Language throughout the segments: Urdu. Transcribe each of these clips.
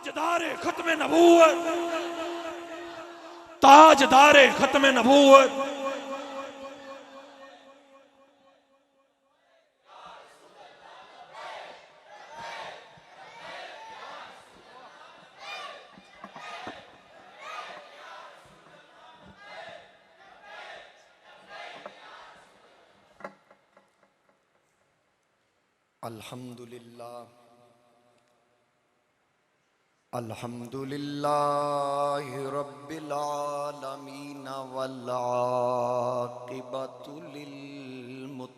تاجدار ختم نبوت، تاجدار ختم نبوت، الحمدللہ الحمدللہ رب العالمین والعاقبۃ للمتقین،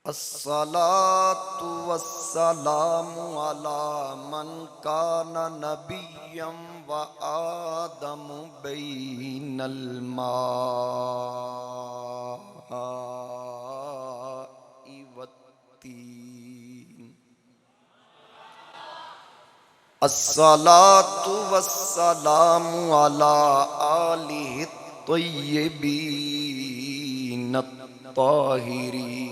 الصلاۃ والسلام علی من کان نبیا وآدم بین الماء والطین، الصلاۃ والسلام علی آلہ الطیبین الطاہرین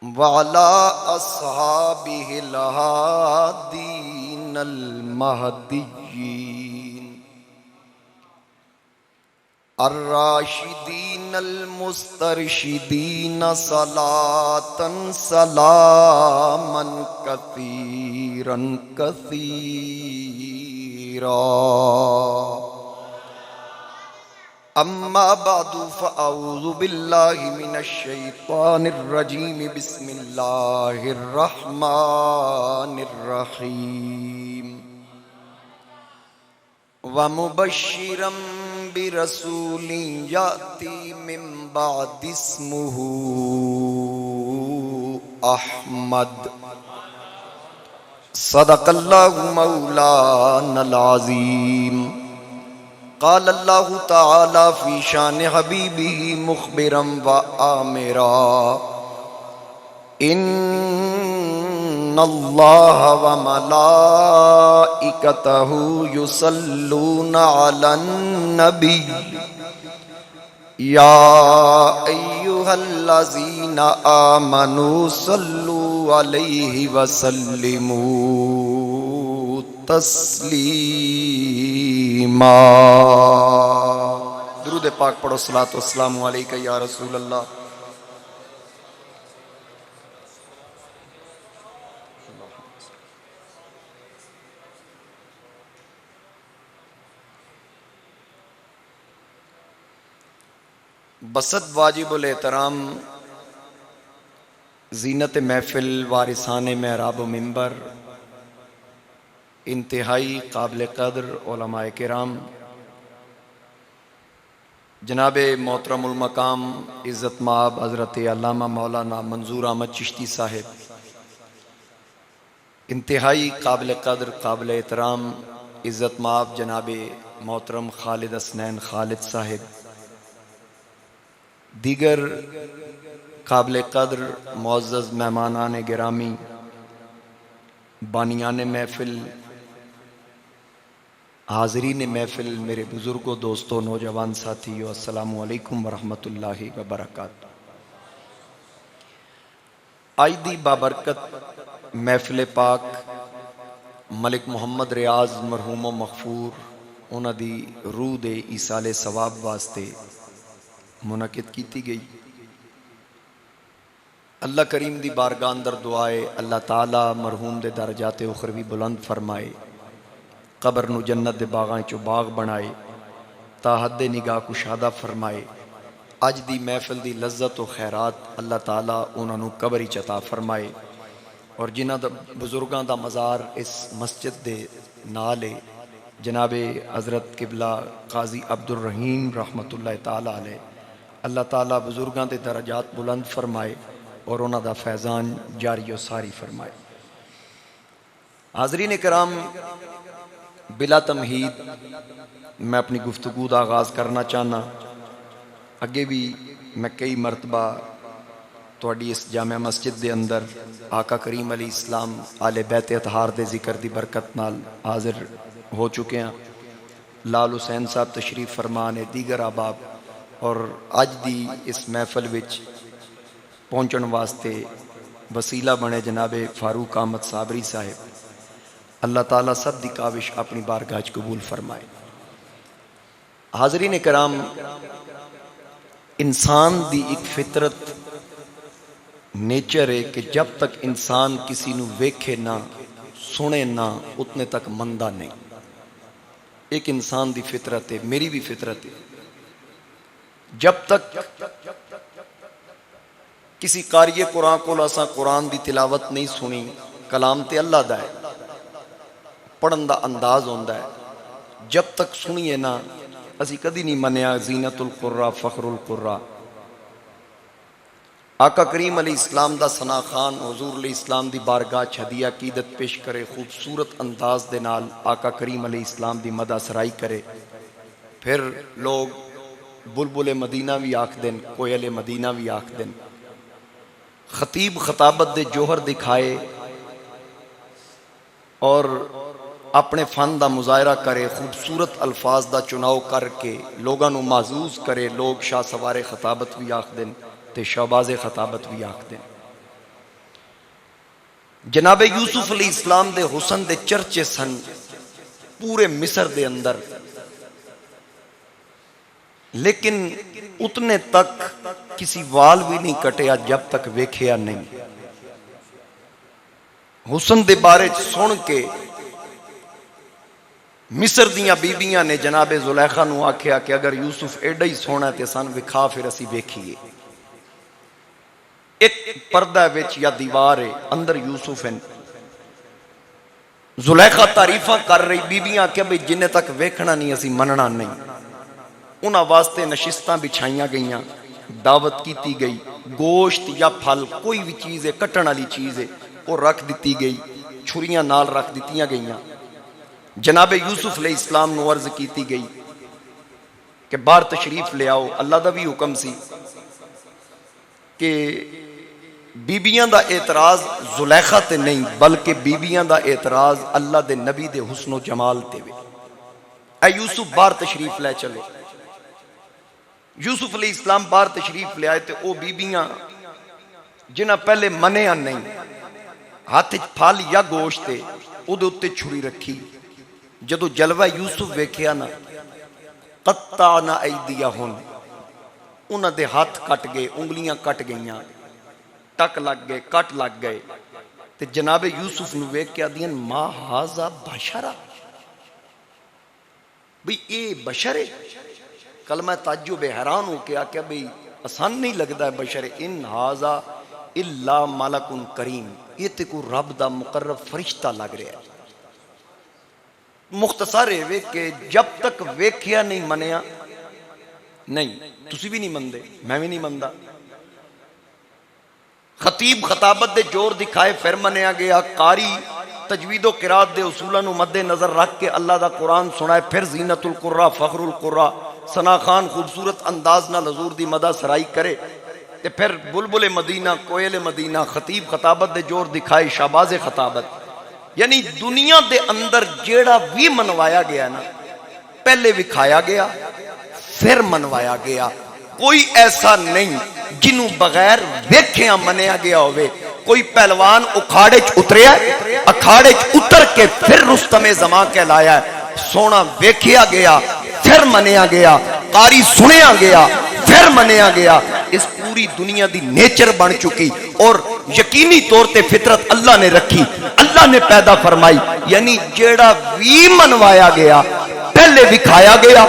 وعلى أصحابه الهادين المهديين الراشدين المسترشدين صلاة سلاما كثيرا كثيرا. اما بعد فاعوذ باللہ من الشیطان الرجیم، بسم اللہ الرحمن الرحیم. ومبشرا برسول یاتی من بعد اسمہ احمد. صدق اللہ مولانا العظیم. قال اللہ تعالی فی شان حبیبہ مخبرا وآمرا، ان اللہ وملائکتہ یصلون علی النبی یا ایہا الذین آمنوا صلوا علیہ وسلموا تسلیما. درود پاک پڑھو. صلاۃ والسلام علیکہ یا رسول اللہ. بسط واجب الاحترام زینت محفل، وارثان محراب و منبر، انتہائی قابل قدر علماء کرام، جناب محترم المقام عزت مآب حضرت علامہ مولانا منظور احمد چشتی صاحب، انتہائی قابل قدر قابل احترام عزت مآب جناب محترم خالد حسنین خالد صاحب، دیگر قابل قدر معزز مہمانان گرامی، بانیان محفل، حاضرین محفل، میرے بزرگوں، دوستوں، نوجوان ساتھیوں، السلام علیکم ورحمۃ اللہ وبرکاتہ. آج دی بابرکت محفل پاک ملک محمد ریاض مرحوم و مغفور انہاں دی روح دے ایصال ثواب واسطے منعقد کیتی گئی. اللہ کریم دی بارگاہ اندر دعائے اللہ تعالی مرحوم دے درجات اخروی بلند فرمائے، قبر نو جنت دے باغاں چو باغ بنائے، تا حد نگاہ کشادہ فرمائے. اج دی محفل دی لذت و خیرات اللہ تعالیٰ انہاں نو قبر وچ عطا فرمائے. اور جنہاں دا بزرگاں دا مزار اس مسجد دے نال ہے، جناب حضرت قبلہ قاضی عبدالرحیم رحمۃ اللہ تعالیٰ علیہ، اللہ تعالیٰ بزرگاں دے درجات بلند فرمائے اور انہاں دا فیضان جاری و ساری فرمائے. حاضرین کرام، بلا تمہید میں اپنی گفتگو دا آغاز کرنا چاہنا. اگے بھی میں کئی مرتبہ تواڈی اس جامع مسجد دے اندر آقا کریم علیہ السلام آل بیت اطہار دے ذکر دی برکت نال حاضر ہو چکے ہیں. لال حسین صاحب تشریف فرمان ہے، دیگر احباب، اور اج دی اس محفل وچ پہنچن واسطے وسیلہ بنے جناب فاروق احمد صابری صاحب. اللہ تعالیٰ سب دی کاوش اپنی بارگاہ وچ قبول فرمائے. حاضرین کرام، انسان دی ایک فطرت نیچر ہے کہ جب تک انسان کسی نو ویکھے نہ سنے نہ اتنے تک مندہ نہیں. ایک انسان دی فطرت ہے، میری بھی فطرت ہے. جب تک کسی قاری قرآن کو اساں قرآن دی تلاوت نہیں سنی، کلام تے اللہ دا ہے، پڑھن دا انداز ہوندا ہے، جب تک سنیے نہ اسی کدی نہیں منیا زینت القرا فخر القرا. آقا کریم علیہ السلام دا ثنا خان حضور علیہ السلام دی بارگاہ ہدیہ عقیدت پیش کرے، خوبصورت انداز دے نال آقا کریم علیہ السلام دی مدح سرائی کرے. پھر لوگ بلبل مدینہ بھی آکھ دین، کوئل مدینہ بھی آکھ دین. خطیب خطابت دے جوہر دکھائے اور اپنے فن دا مظاہرہ کرے، خوبصورت الفاظ دا چناؤ کر کے لوگاں نو معزوز کرے. لوگ شاہ سوار خطابت بھی آکھ دین تے شہباز خطابت بھی آکھ دیں. جناب یوسف علیہ السلام دے حسن دے چرچے سن پورے مصر دے اندر، لیکن اتنے تک کسی وال بھی نہیں کٹیا جب تک ویکھیا نہیں. حسن دے بارے سن کے مصر دیاں بیبیاں نے جناب زلیخا نو آکھیا کہ اگر یوسف ایڈا ہی سونا تے سان وکھا پھر اسی ویکھیے. ایک پردہ وچ یا دیوار ہے، اندر یوسف ہیں. زلیخا تعریفاں کر رہی، بیبیاں کہ بھئی جنہیں تک ویکھنا نہیں اسی مننا نہیں. انہاں واسطے نشستاں بچھائیاں گئیاں، دعوت کیتی گئی، گوشت یا پھل کوئی بھی چیز ہے کٹن والی چیز ہے وہ رکھ دیتی گئی، چھریاں نال رکھ دیتیاں گئیاں. جناب یوسف علیہ السلام نو عرض کیتی گئی کہ باہر تشریف لے آؤ. اللہ دا بھی حکم سی کہ بیبیاں دا اعتراض زلیخا تے نہیں بلکہ بیبیاں دا اعتراض اللہ دے نبی دے حسن و جمال تے وے. اے یوسف باہر تشریف لے چلو. یوسف علیہ السلام باہر تشریف لے آئے تے او بیبیاں جنہاں پہلے منیا نہیں، ہاتھ پھل یا گوشت تے او دے اتے چھری رکھی. جدو جلوہ یوسف ویکھیا نا قطعنا ایدیہن، انہاں دے ہاتھ کٹ گئے، انگلیاں کٹ گئیاں، ٹک لگ گئے، کٹ لگ گئے. تے جناب یوسف نو ویکھ کے آدین ما ھذا بشرا، بھئی اے بشر ہے. کلمہ تعجب حیران ہو کے آکھیا بھئی آسان نہیں لگتا ہے بشر، ان ھذا الا ملک کریم، یہ تے کو رب دا مقرب فرشتہ لگ رہا ہے. مختصر ہے کہ جب تک ویکھیا نہیں منیا نہیں، تسی بھی نہیں مندے، میں بھی نہیں مندا. خطیب خطابت دے جور دکھائے پھر منیا گیا. قاری تجوید و قرات دے اصولاں نو مد نظر رکھ کے اللہ دا قرآن سنائے. پھر زینت القرا فخر القرا، ثنا خان خوبصورت انداز نال حضور دی مدح سرائی کرے. تے پھر بلبل مدینہ، کوئل مدینہ، خطیب خطابت دے جور دکھائے شہباز خطابت. یعنی دنیا دے اندر جیڑا بھی منوایا گیا نا پہلے وکھایا گیا پھر منوایا گیا. کوئی ایسا نہیں جنوں بغیر ویکھیاں منیا گیا ہوئے. کوئی پہلوان اکھاڑے چ اتریا، اکھاڑے چ اتر کے پھر رستم زمان کہلایا ہے. سونا ویکھیا گیا پھر منیا گیا، قاری سنیا گیا پھر منیا گیا. اس پوری دنیا دی نیچر بن چکی اور یقینی طور تے فطرت اللہ نے رکھی، اللہ نے پیدا فرمائی. یعنی جیڑا بھی منوایا گیا پہلے وکھایا گیا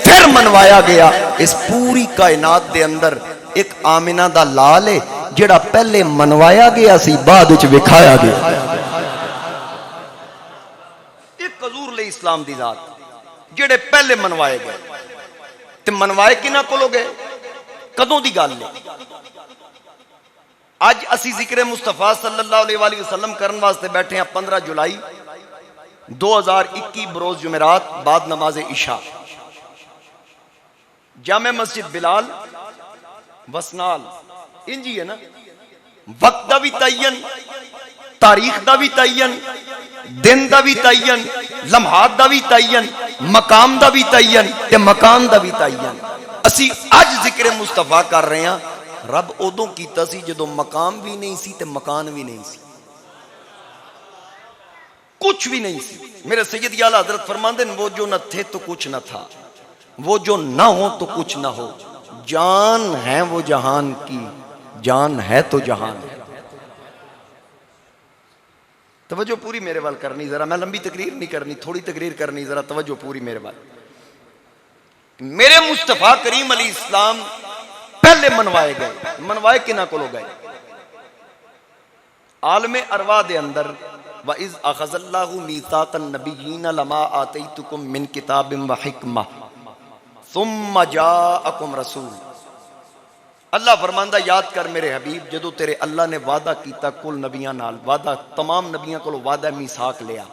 پھر منوایا گیا. اس پوری کائنات دے اندر ایک آمنہ دا لال ہے جیڑا پہلے منوایا گیا سی بعد وچ وکھایا گیا. ایک حضور علیہ السلام دی ذات جیڑے پہلے منوائے گئے تے منوائے کنہاں کولوں گئے، کدوں دی گل ہے. اج اسی ذکر مصطفیٰ صلی اللہ علیہ وآلہ وسلم کرن واسطے بیٹھے ہیں 15 جولائی 2021 بروز جمعرات بعد نماز عشاء، جامع مسجد بلال وسنال. انجی ہے نا، وقت دا بھی تعین، تاریخ دا بھی تعین، دن دا بھی تعین، لمحات دا بھی تعین، مقام دا بھی تعین تے مکان دا بھی تعین. اسی اج ذکر مصطفیٰ کر رہے ہیں رب ادوں کیتا سی جدوں مقام بھی نہیں سی تے مکان بھی نہیں سی، کچھ بھی نہیں سی۔ میرے سید اعلیٰ حضرت فرماندے ہیں وہ جو نہ تھے تو کچھ نہ تھا، وہ جو نہ ہو تو کچھ نہ ہو، جان ہے وہ جہان کی، جان ہے تو جہان ہے۔ توجہ پوری میرے وال کرنی ذرا، میں لمبی تقریر نہیں کرنی، تھوڑی تقریر کرنی، ذرا توجہ پوری میرے وال۔ میرے مصطفیٰ کریم علیہ السلام پہلے منوائے گئے، منوائے کنہاں کولوں گئے؟ عالم ارواح دے اندر وَإِذْ أَخَذَ اللَّهُ مِيثَاقَ النَّبِيِّينَ لَمَا آتَيْتُكُم مِّن كِتَابٍ وَحِكْمَةٍ ثُمَّ جَاءَكُمْ رَسُولٌ۔ اللہ فرماندہ یاد کر میرے حبیب جدو تیرے اللہ نے وعدہ کیتا کل نبیاں نال، وعدہ تمام نبیاں کو وعدہ میثاق لیا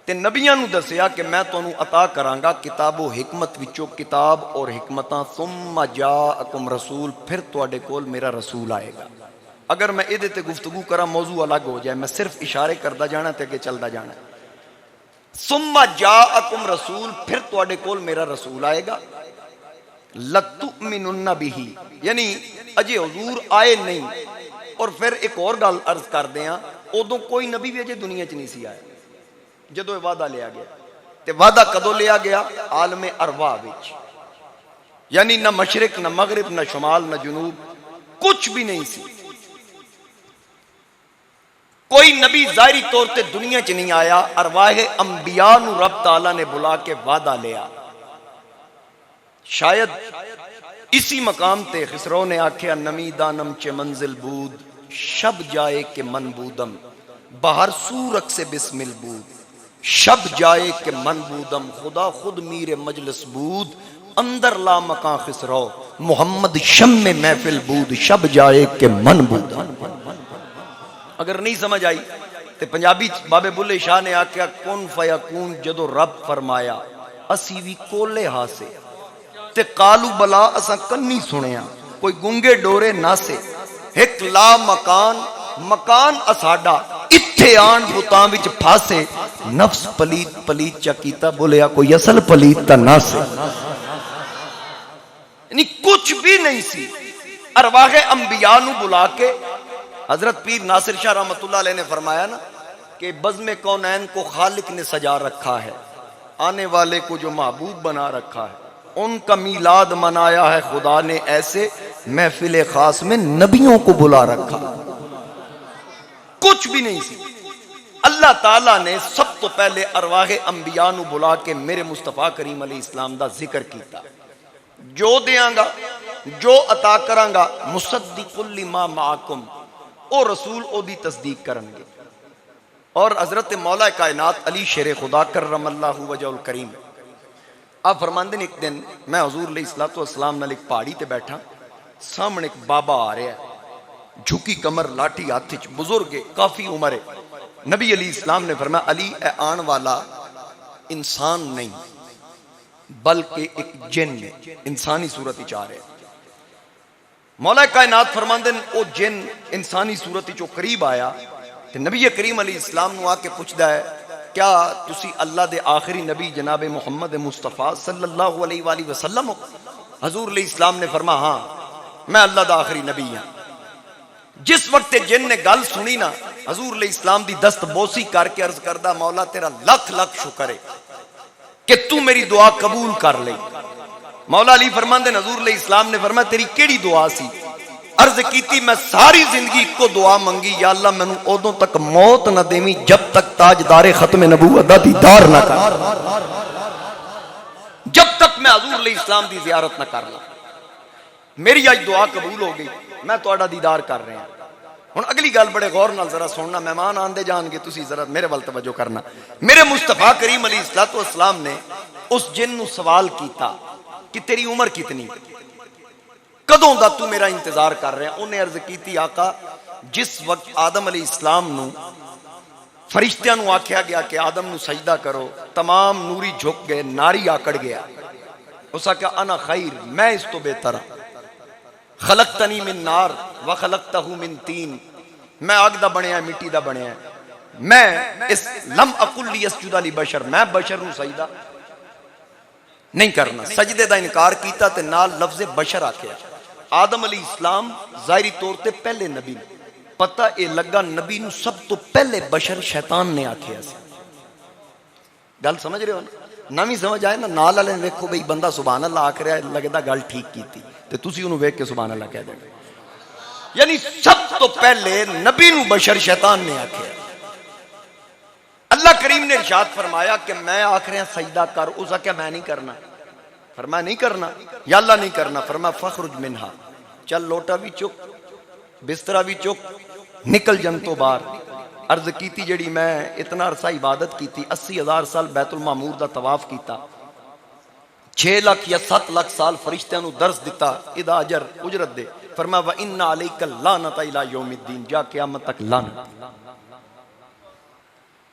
تے نبیاں نو دسیا کہ میں تانوں عطا کرانگا کتاب و حکمت وچوں کتاب اور حکمتاں، ثم جاءکم رسول، پھر تواڈے کول میرا رسول آئے گا۔ اگر میں ادھے تے گفتگو کرا موضوع الگ ہو جائے، میں صرف اشارے کردا جانا تے کہ چلدا جانا۔ ثم جاءکم رسول، پھر تواڈے کول میرا رسول آئے گا، لَتُؤْمِنُنَّ بِهِ، یعنی اجے حضور آئے نہیں۔ اور پھر ایک اور گل عرض کر دیاں، ادوں کوئی نبی بھی اجے دنیا چ نہیں سی آیا جدو یہ وعدہ لیا گیا، تے وعدہ کدو لیا گیا؟ عالم ارواح وچ، یعنی نہ مشرق نہ مغرب نہ شمال نہ جنوب، کچھ بھی نہیں سی۔ کوئی نبی ظاہری طور تے دنیا چ نہیں آیا، ارواح انبیاء نو رب تعالیٰ نے بلا کے وعدہ لیا۔ شاید اسی مقام تے خسرو نے آکھیا نمی دانم چے منزل بود، شب جائے کہ من بودم، بہر سورک سے بسمل بود، شب جائے کہ من بودم، خدا خود میر مجلس بود، اندر لا مکان خسرو، محمد شم میں محفل بود، شب جائے کہ من بودم۔ اگر نہیں سمجھ آئی تے پنجابی بابے بلے شاہ نے آکھیا کن فیکون، جدو رب فرمایا اسی وی کولے ہاسے تے قالو بلا اساں کنی سنیا، کوئی گنگے ڈورے ناسے، ایک لا مکان، مکان اساڈا، اتھے آن بتاں وچ پھاسے، نفس پلیت پلیت چا کیتا، بولیا کوئی اصل پلیت تا نہ سے۔ یعنی کچھ بھی نہیں سی۔ ارواح انبیاء نو بلا کے حضرت پیر ناصر شاہ رحمۃ اللہ علیہ نے فرمایا نا کہ بزم کونین کو خالق نے سجا رکھا ہے، آنے والے کو جو محبوب بنا رکھا ہے، ان کا میلاد منایا ہے خدا نے ایسے، محفل خاص میں نبیوں کو بلا رکھا۔ کچھ بھی نہیں سی۔ اللہ تعالیٰ نے سب تو پہلے ارواح انبیاء نو بلا کے میرے مصطفیٰ کریم علیہ السلام دا ذکر کیتا، جو دیاں گا، جو عطا کراں گا، مصدق لما معکم، او رسول او دی تصدیق کرن گے۔ اور حضرت مولا کائنات علی شیر خدا کرم اللہ وجہ الکریم آپ فرماندے نے ایک دن میں حضور علیہ الصلوۃ والسلام نال ایک پہاڑی تے بیٹھا، سامنے ایک بابا آ رہا ہے، جھکی کمر، لاٹھی ہاتھ وچ، بزرگ ہے، کافی عمر ہے۔ نبی علیہ السلام نے فرمایا علی اے آن والا انسان نہیں بلکہ ایک جن ہے، انسانی صورت وچ آ رہا ہے۔ مولا کائنات فرماندے او جن انسانی صورت وچ قریب آیا تے نبی کریم علیہ السلام نو آ کے پوچھدا ہے کیا تسی اللہ دے آخری نبی جناب محمد مصطفیٰ صلی اللہ علیہ وآلہ وسلم ہو؟ حضور علیہ السلام نے فرمایا ہاں میں اللہ دا آخری نبی ہاں۔ جس وقت جن نے گل سنی نا، حضور علیہ السلام دی دست بوسی کر کے عرض کردہ مولا تیرا لکھ لکھ شکر ہے کہ تو میری دعا قبول کر لئی۔ مولا علی فرماندے حضور علیہ السلام نے فرمایا تیری کیڑی دعا سی؟ عرض کیتی میں ساری زندگی کو دعا منگی، یا اللہ میں ادوں تک موت نہ دیویں جب تک تاجدار ختم نبوت دا دیدار نہ کر، جب تک میں حضور علیہ السلام دی زیارت نہ کر لا۔ میری آج دعا قبول ہو گئی، میں تہاڈا دیدار کر رہا ہوں۔ ہن اگلی گل بڑے غور نال ذرا سننا، مہمان آندے جان گے، تسی ذرا میرے ول توجہ کرنا۔ میرے مصطفیٰ کریم علیہ الصلوۃ والسلام نے اس جن نو سوال کیتا کہ تیری عمر کتنی، کدوں دا تو میرا انتظار کر رہے ہیں؟ انہیں عرض کیتی آقا جس وقت آدم علیہ السلام نو فرشتیاں نو آکھیا گیا کہ آدم نو سجدہ کرو، تمام نوری جھک گئے، ناری آکڑ گیا، اس آکھا انا خیر، میں اس تو بہتر ہوں، خلقتنی من نار وخلقتہ من تین، میں آگ دا بنیا ہے، مٹی دا بنیا ہے، میں اس لم اقل لیسجد لبشر، میں بشر نو سجدہ نہیں کرنا۔ سجدے دا انکار کیتا تے نال لفظ بشر آکھیا۔ آدم علیہ السلام ظاہری طور تے پہلے نبی، پتہ اے لگا نبی نو سب تو پہلے بشر شیطان نے آکھیا سی. گل سمجھ رہے ہو نا؟ نویں سمجھ آئے نا؟ نال والے ویکھو بھئی بندہ سبحان اللہ آکھ رہا ہے، لگدا گل ٹھیک کیتی تے تسی اونوں ویکھ کے سبحان اللہ کہہ دے. یعنی سب تو پہلے نبی نو بشر شیطان نے آکھیا. اللہ کریم نے ارشاد فرمایا کہ میں آکھ رہا سجدہ کر، اس آکھیا میں نہیں کرنا. فرمایا نہیں کرنا، یا اللہ نہیں کرنا. فرمایا فخرج منہا، چل لوٹا بھی چک، بسترا بھی چک، نکل جن تو باہر. عرض کیتی جڑی میں اتنا عرصہ عبادت کیتی، 80,000 سال بیت المعمور دا طواف کیتا، 6 لاکھ یا 7 لاکھ سال فرشتیاں نو درس دتا، ادا اجر اجرت دے. فرمایا وَإِنَّ عَلَيْكَ اللَّعْنَةَ إِلَى يَوْمِ الدِّينِ، جا قیامت تک لعنت.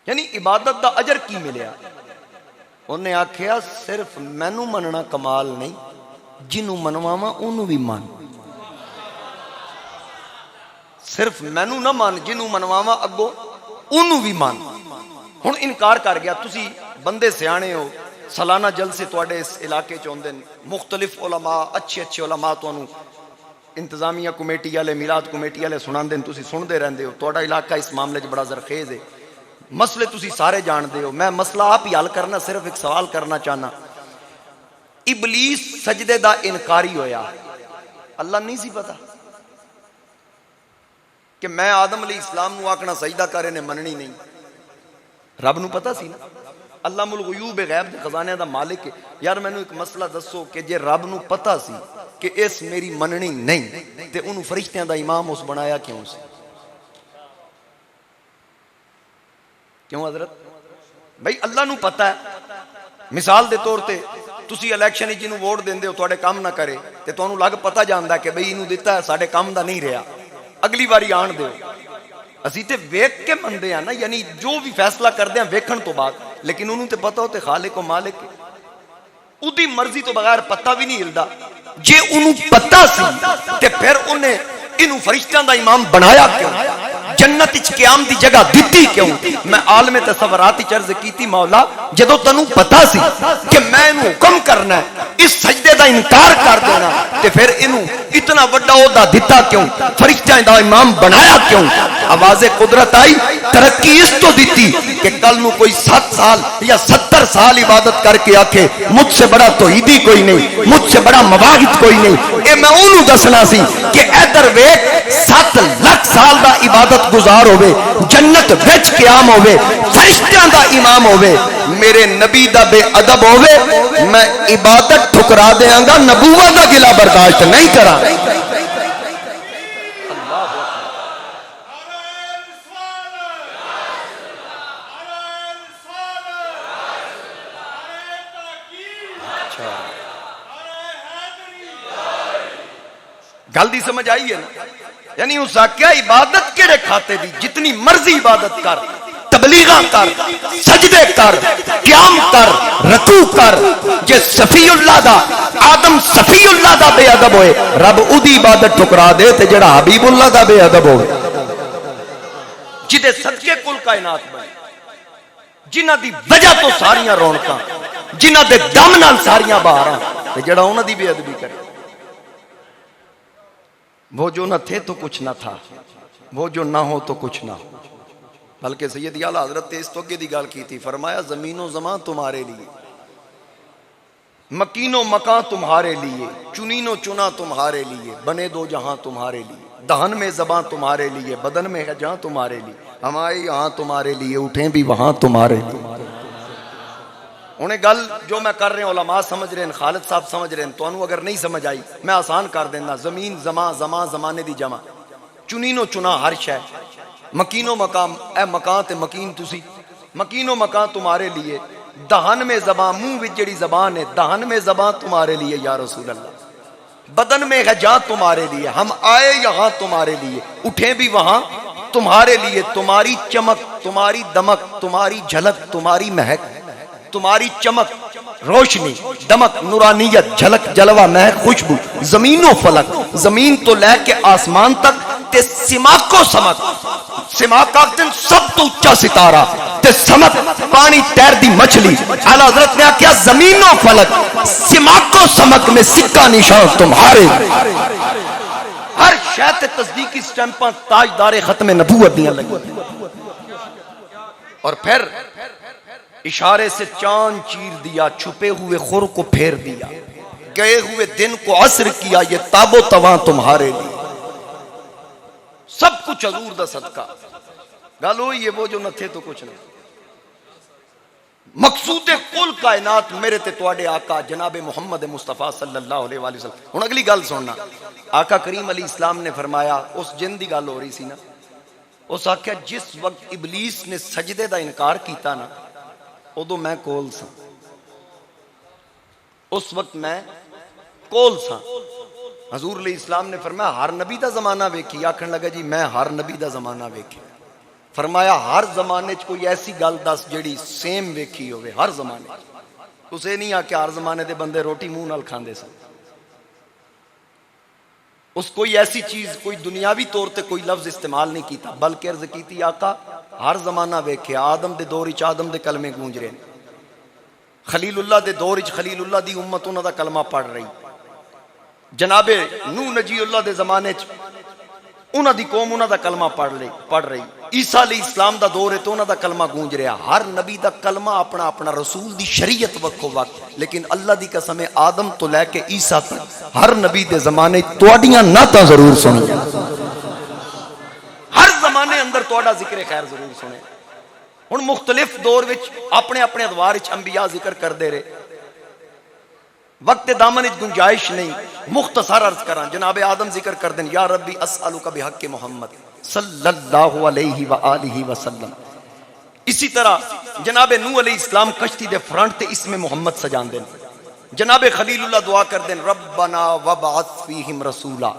یعنی عبادت دا اجر کی ملیا؟ انہیں آکھیا صرف مینوں مننا کمال نہیں، جنوں منواواں اونوں بھی من. صرف مینوں نہ من، جنوں منواواں اگوں اونوں بھی من. ہن انکار کر گیا. تسی بندے سیانے ہو، سالانہ جلسے تواڈے اس علاقے چ ہوندے، مختلف علماء، اچھے اچھے علماء تانوں انتظامیہ کمیٹی والے، میلاد کمیٹی والے سناندے، تسی سنتے رہندے ہو. تہاڈا علاقہ اس معاملے 'چ بڑا زرخیز ہے، مسئلے تسی سارے جانتے ہو. میں مسئلہ آپ ہی حل کرنا، صرف ایک سوال کرنا چاہنا. ابلیس سجدے دا انکاری ہویا، اللہ نہیں سی پتا کہ میں آدم علیہ السلام نو آکھنا سجدہ کرے نے مننی نہیں؟ رب نو پتا سی نا، علام الغیوب غیب دے خزانے دا مالک ہے. یار مینوں ایک مسئلہ دسو کہ جے رب نو پتا سی کہ اس میری مننی نہیں تے انہوں فرشتیاں دا امام اس بنایا کیوں سی؟ کیوں حضرت؟ بھئی اللہ نو پتا ہے. مثال دے طور تے تسی الیکشن جنوں ووٹ دیندے ہو، تواڈے کام نہ کرے تے تانوں لگ پتا جاندا ہے کہ بھئی اینوں دتا ہے ساڈے کام دا نہیں رہیا، اگلی باری آن دیو. اسی تے ویکھ کے مندے ہیں نا، یعنی جو بھی فیصلہ کردے ہیں ویکھن تو بعد. لیکن انہوں تے پتا ہو تے خالق و مالک اودی مرضی تو بغیر پتہ بھی نہیں ہلدا. جے انہوں پتا سی تے پھر انہیں انہوں فرشتیاں دا امام بنایا کیوں؟ جنت اچ قیام دی جگہ دیتی کیوں؟ میں عالم تصوراتی چرز کیتی مولا جدو تنوں پتا سی کہ میں انہوں حکم کرنا ہے، اس سجدے دا انکار کر دینا، تے پھر انہوں اتنا وڈا عہدہ دیتا کیوں؟ فرشتیاں دا امام بنایا کیوں؟ آواز قدرت آئی، ترقی اس تو دیتی کہ کل نو کوئی 7 سال یا 70 سال عبادت کر کے آکھے مجھ سے بڑا توحیدی کوئی نہیں، مجھ سے بڑا مواحد کوئی نہیں. اے میں انہوں دسنا سی کہ ادھر ویکھ 7 لاکھ سال دا عبادت گزار ہوئے، جنت وچ قیام ہوئے، فرشتیاں دا امام ہوئے، میرے نبی دا بے ادب ہوئے، میں عبادت ٹھکرا دیاں گا، نبوت دا گلا برداشت نہیں کرا. گل دی سمجھ آئی ہے نا؟ یعنی اس کیا عبادت کے کھاتے دی جتنی مرضی عبادت کر، تبلیغاں کر، سجدے کر، قیام کر، رکوع کر، جے صفی اللہ دا آدم صفی اللہ دا بے ادب ہوئے رب اودی عبادت ٹھکرا دے تے جڑا حبیب اللہ دا بے ادب ہوئے جدے صدقے کل کائنات بنے، جنہ دی وجہ تو ساریاں رونقاں، جنہ دے دم نال ساریاں بہاراں، تے جڑا انہاں دی بے ادبی کرے. وہ جو نہ تھے تو کچھ نہ تھا، وہ جو نہ ہو تو کچھ نہ ہو. بلکہ سید اعلیٰ حضرت اس تو دی گال کی تھی، فرمایا زمین و زمان تمہارے لیے، مکین و مکان تمہارے لیے، چنین و چنا تمہارے لیے، بنے دو جہاں تمہارے لیے، دہن میں زبان تمہارے لیے، بدن میں ہے جہاں تمہارے لیے، ہمارے یہاں تمہارے لیے، اٹھیں بھی وہاں تمہارے لیے. انہیں گل جو میں کر رہے ہیں علماء سمجھ رہے ہیں، خالد صاحب سمجھ رہے ہیں، تو انہوں اگر نہیں سمجھ آئی میں آسان کر دینا. زمین زمان، زمان زمانے دی جمع، چنین و چنا ہر شے، مکین و مقام، اے مکان تے مکین تسی، مکین و مکان تمہارے لیے، دہن میں زبان، منہ وچ جڑی زبان ہے، دہن میں زبان تمہارے لیے یا رسول اللہ، بدن میں ہے جہاں تمہارے لیے، ہم آئے یہاں تمہارے لیے، اٹھیں بھی وہاں تمہارے لیے. تمہاری چمک، تمہاری دمک، تمہاری جھلک، تمہاری مہک، تمہاری چمک، روشنی، دمک، نورانیت، جھلک، جلوہ، مہک، خوشبو، زمین و فلک، زمین تو لے کے آسمان تک تے سماک و سمک، سماک آکھدن سب تو اچھا ستارہ، تے سمک پانی تیر دی مچھلی. اعلیٰ حضرت نے کیا زمین و فلک، سماک و سمک میں سکہ نشان تمہارے. ہر شے تے تصدیقی سٹیمپاں تاجدار ختم نبوت دیاں لگی، اور پھر اشارے سے چاند چیر دیا، چھپے ہوئے خور کو پھیر دیا، گئے ہوئے دن کو عصر کیا، یہ تاب و تواں تمہارے لیے، سب کچھ حضور دا صدقہ۔ گل ہوئی ہے وہ جو نہ تھے تو کچھ نہیں۔ مقصود کل کائنات میرے تے تواڈے آقا جناب محمد مصطفیٰ صلی اللہ علیہ وآلہ وسلم۔ ہن اگلی گل سننا، آقا کریم علیہ السلام نے فرمایا، اس جن دی گل ہو رہی سی نا، اس آخیا جس وقت ابلیس نے سجدے دا انکار کیتا نا، ادو میں کول سا، اس وقت میں کول سا۔ حضور علیہ السلام نے فرمایا ہر نبی دا زمانہ ویکھی؟ آکھن لگا جی میں ہر نبی دا زمانہ ویکھی۔ فرمایا ہر زمانے چ کوئی ایسی گل دس جڑی سیم ویکھی ہوئے، ہر زمانے۔ اسے نہیں آ کہ ہر زمانے دے بندے روٹی منہ نال کھاندے سن، اس کوئی ایسی چیز کوئی دنیاوی طور تے کوئی لفظ استعمال نہیں کیتا، بلکہ عرض کیتی آقا ہر زمانہ ویکھے، آدم دے دور وچ آدم دے کلمے گونج رہے، خلیل اللہ دے دور وچ خلیل اللہ دی امت انہاں دا کلمہ پڑھ رہی، جناب نوح نجی اللہ دے زمانے چ انہاں دی قوم انہاں دا کلمہ پڑھ رہی، عیسیٰ علیہ السلام دا دور ہے تو انہاں دا کلمہ گونج رہا۔ ہر نبی دا کلمہ اپنا اپنا، رسول دی شریعت وقو وقت، لیکن اللہ دی قسم آدم تو لے کے عیسیٰ تک ہر نبی دے زمانے تواڈیاں نعتاں ضرور سنی، ہر زمانے اندر تواڈا ذکر خیر ضرور سنے۔ ہن مختلف دور وچ اپنے اپنے ادوار وچ انبیاء ذکر کردے رہے، وقت دامن وچ گنجائش نہیں، مختصر عرض کراں۔ جناب آدم ذکر کر دیں یا ربی اسألک بحق محمد صلی اللہ علیہ وآلہ وسلم۔ اسی طرح جناب نوح علیہ السلام کشتی دے فرنٹ تے اسم محمد سجان دیں، جناب خلیل اللہ دعا کر دیں ربنا وبعث فیہم رسولا۔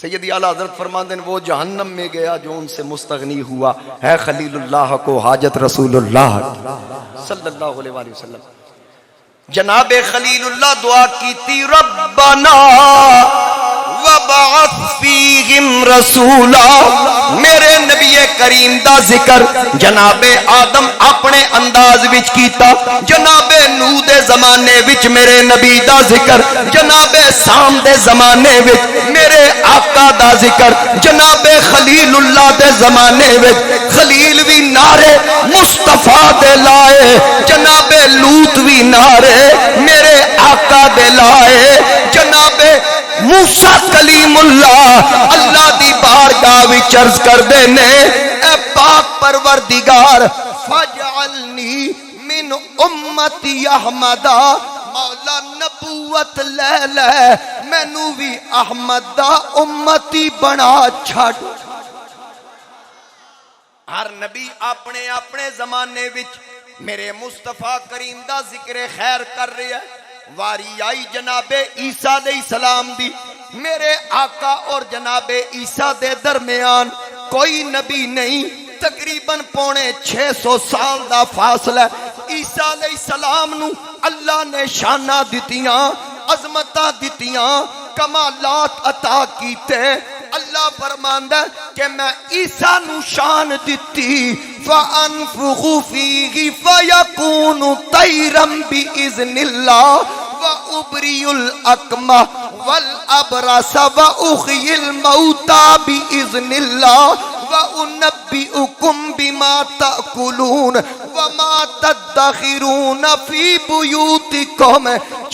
سیدی اعلیٰ حضرت فرمان دیں وہ جہنم میں گیا جو ان سے مستغنی ہوا، ہے خلیل اللہ کو حاجت رسول اللہ صلی اللہ علیہ وآلہ وسلم۔ جناب خلیل اللہ دعا کیتی ربنا وبعث فیہم رسولا۔ میرے نبی کریم دا ذکر جناب آدم اپنے انداز وچ کیتا، جناب نوح دے زمانے وچ میرے نبی دا ذکر، جناب سام دے زمانے وچ میرے آقا دا ذکر، جناب خلیل اللہ دے زمانے وچ خلیل بھی نعرے مصطفیٰ دے لائے، جناب لوط بھی نعرے میرے آقا دے لائے، جناب موسیٰ کلیم اللہ اللہ دی بارگاہ وچ عرض کر دینے اے پاک پروردگار فجعلنی من امتی احمدہ، مولا نبوت لے لے مینوں بھی احمد دا امتی بنا چھڑ۔ ہر نبی اپنے اپنے زمانے وچ میرے مصطفیٰ کریم دا ذکر خیر کر رہے ہیں۔ واری آئی جناب عیسیٰ علیہ السلام دی، میرے آقا اور جناب عیسیٰ دے درمیان کوئی نبی نہیں، تقریباً 650 سال دا فاصلہ۔ عیسیٰ علیہ السلام نو اللہ نے شانہ دتیاں، عظمتاں دتیاں، کمالات عطا کیتے۔ اللہ فرماندا کہ میں عیسیٰ نو شان دتی فَأَنفُخُ فِيهِ فَيَكُونُ طَيْرًا بِإِذْنِ اللَّهِ وَأُبْرِئُ الْأَكْمَحَ وَالْأَبْرَصَ وَأُحْيِي الْمَوْتَىٰ بِإِذْنِ اللَّهِ وَأُنَبِّئُكُم بِمَا تَأْكُلُونَ وَمَا تَدَّخِرُونَ فِي بُيُوتِكُمْ۔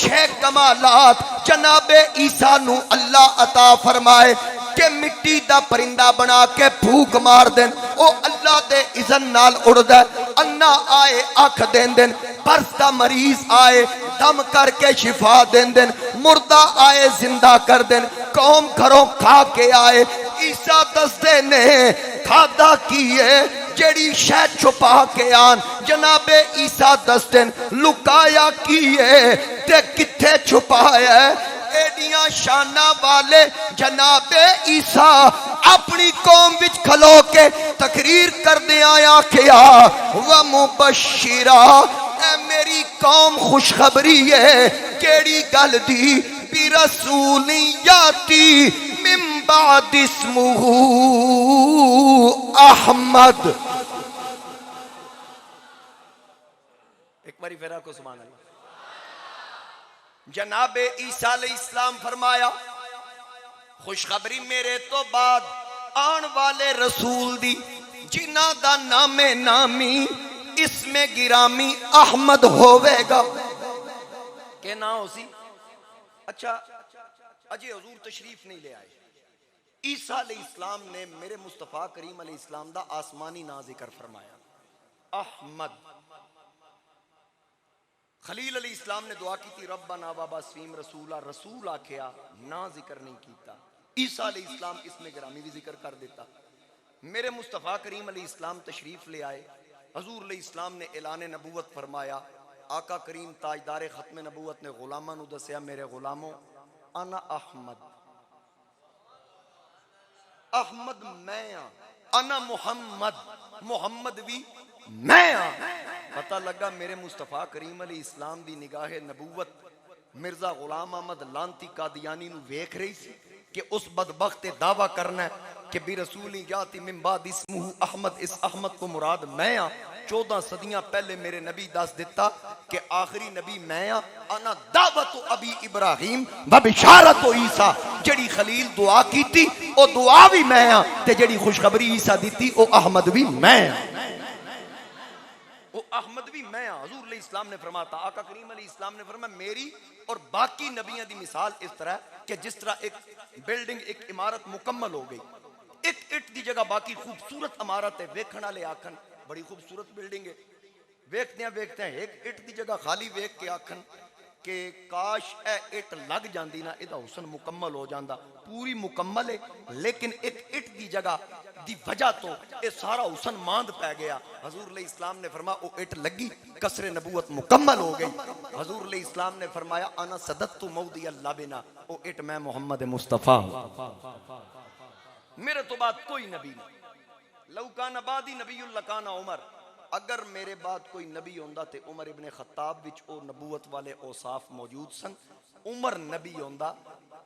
6 کمالات جناب عیسیٰ نو اللہ عطا فرمائے کہ مٹی دا پرندہ بنا کے پھوک مار دیں، او اللہ دے اذن نال اڑ دے، انا آئے آنکھ دین دیں، برس دا مریض آئے دم کر کے شفا دین دیں، مردہ آئے زندہ کر دیں، قوم گھروں کھا کے آئے۔ عیسیٰ دستے نے کھادا کیے جڑی شے چھپا کے آن، جناب عیسیٰ دستے لکایا کیے تے کتھے چھپایا۔ ایڈیاں شانہ والے جناب عیسیٰ اپنی قوم وچ کھلو کے تقریر کر دے آیا کیا وَمُبَشِّرًا، اے میری قوم خوشخبری ہے کیڑی گل دی بِرَسُولٍ یاتی من بعد اسمہ احمد۔ ایک باری پھر آپ کو سبحان اللہ۔ جناب عیسیٰ علیہ السلام فرمایا خوشخبری میرے تو بعد آن والے رسول دی جنہ دا نام نامی اسم گرامی احمد ہوئے گا کہ نہ ہو سی. اچھا اجے حضور تشریف نہیں لے آئے. عیسیٰ علیہ السلام نے میرے مصطفیٰ کریم علیہ السلام دا آسمانی نا ذکر فرمایا احمد. خلیل علیہ السلام نے دعا کی تھی ربنا وابا سویم رسولہ, رسول آکھیا نا ذکر نہیں کیتا. عیسیٰ علیہ السلام اسم گرامی بھی ذکر کر دیتا. میرے مصطفیٰ کریم علیہ السلام تشریف لے آئے. حضور علیہ السلام نے اعلان نبوت فرمایا. آقا کریم تاجدار ختم نبوت نے غلاماں نو دسیا میرے غلاموں انا احمد, احمد میں ہاں, انا محمد, محمد بھی میں ہاں. پتہ لگا میرے مصطفیٰ کریم علیہ السلام دی نگاہ نبوت مرزا غلام احمد لانتی قادیانی نو ویکھ رہی سی کہ اس بدبخت دعویٰ کرنا ہے کہ بھی رسولی یاتی من بعد اسمہ احمد, اس احمد کو مراد میں ہاں. 14 صدیاں پہلے میرے نبی دس دیتا کہ آخری نبی میں ہاں. انا دعوت ابی ابراہیم و بشارت عیسیٰ. جڑی خلیل دعا کی تھی او دعا بھی میں ہاں, تے جڑی خوشخبری عیسیٰ دیتی او احمد بھی میں ہاں, وہ احمد بھی میں ہاں. حضور علیہ السلام نے فرمایا تھا, آقا کریم علیہ السلام نے فرمایا میری اور باقی نبیوں دی مثال اس طرح کہ جس طرح ایک بلڈنگ ایک عمارت مکمل ہو گئی, ایک اٹ دی جگہ باقی خوبصورت عمارت ہے, ویکھن والے آکھن بڑی خوبصورت بلڈنگ ہے, ویکھتے ہیں ایک اٹ دی جگہ خالی ویکھ کے آکھن کہ کاش اے اٹ لگ جاندی نا ایدا حسن مکمل ہو جاندا. پوری مکمل ہے لیکن ایک اٹ دی جگہ دی وجہ تو اے سارا حسن ماند پہ گیا. حضور علیہ السلام نے فرمایا او اٹ لگی, قصر نبوت مکمل ہو گئی. حضور علیہ السلام نے فرمایا انا صدقت موضع اللبنہ, او اٹ میں محمد مصطفیٰ میرے تو بعد کوئی نبی نہیں. لو کان بعدی نبی لکان عمر, اگر میرے بعد کوئی نبی ہوندا تے عمر ابن خطاب وچ او نبوت والے اوصاف موجود سن. عمر نبی ہوندا.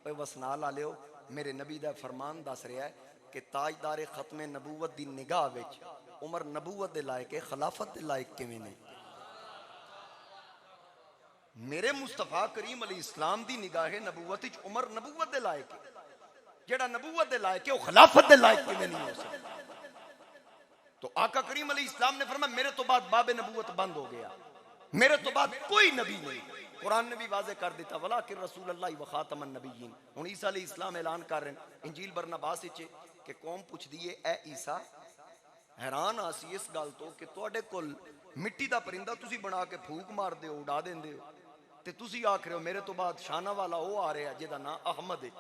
اے وسنا لا لیو, میرے نبی دا فرمان دس رہا ہے کہ تاجدار ختم نبوت دی نگاہ وچ عمر نبوت دے لائق ہے, خلافت دے لائق کیویں نہیں. میرے مصطفیٰ کریم علیہ السلام دی نگاہ نبوت وچ عمر نبوت دے لائق ہے, جڑا نبوت دے لائق ہے وہ خلافت دے لائق کیویں نہیں ہو سکتا. تو آقا کریم علیہ السلام نے فرمایا میرے تو بعد باب نبوت بند ہو گیا, میرے تو بعد کوئی نبی نہیں. قرآن نے بھی واضح کر دیتا ولیکن رسول اللہ و خاتم النبیین. ہن عیسیٰ علیہ السلام اعلان کر رہے ہیں انجیل برنباس وچ کہ قوم پوچھ دیے اے عیسیٰ حیران آسی اس گل تو کہ تواڈے کول مٹی دا پرندہ تسی بنا کے پھونک مار دے ہو, اڑا دیندے ہو, تے تسی آکھ رہے ہو میرے تو بعد شانہ والا وہ آ رہا ہے جہدا نام احمد ہے.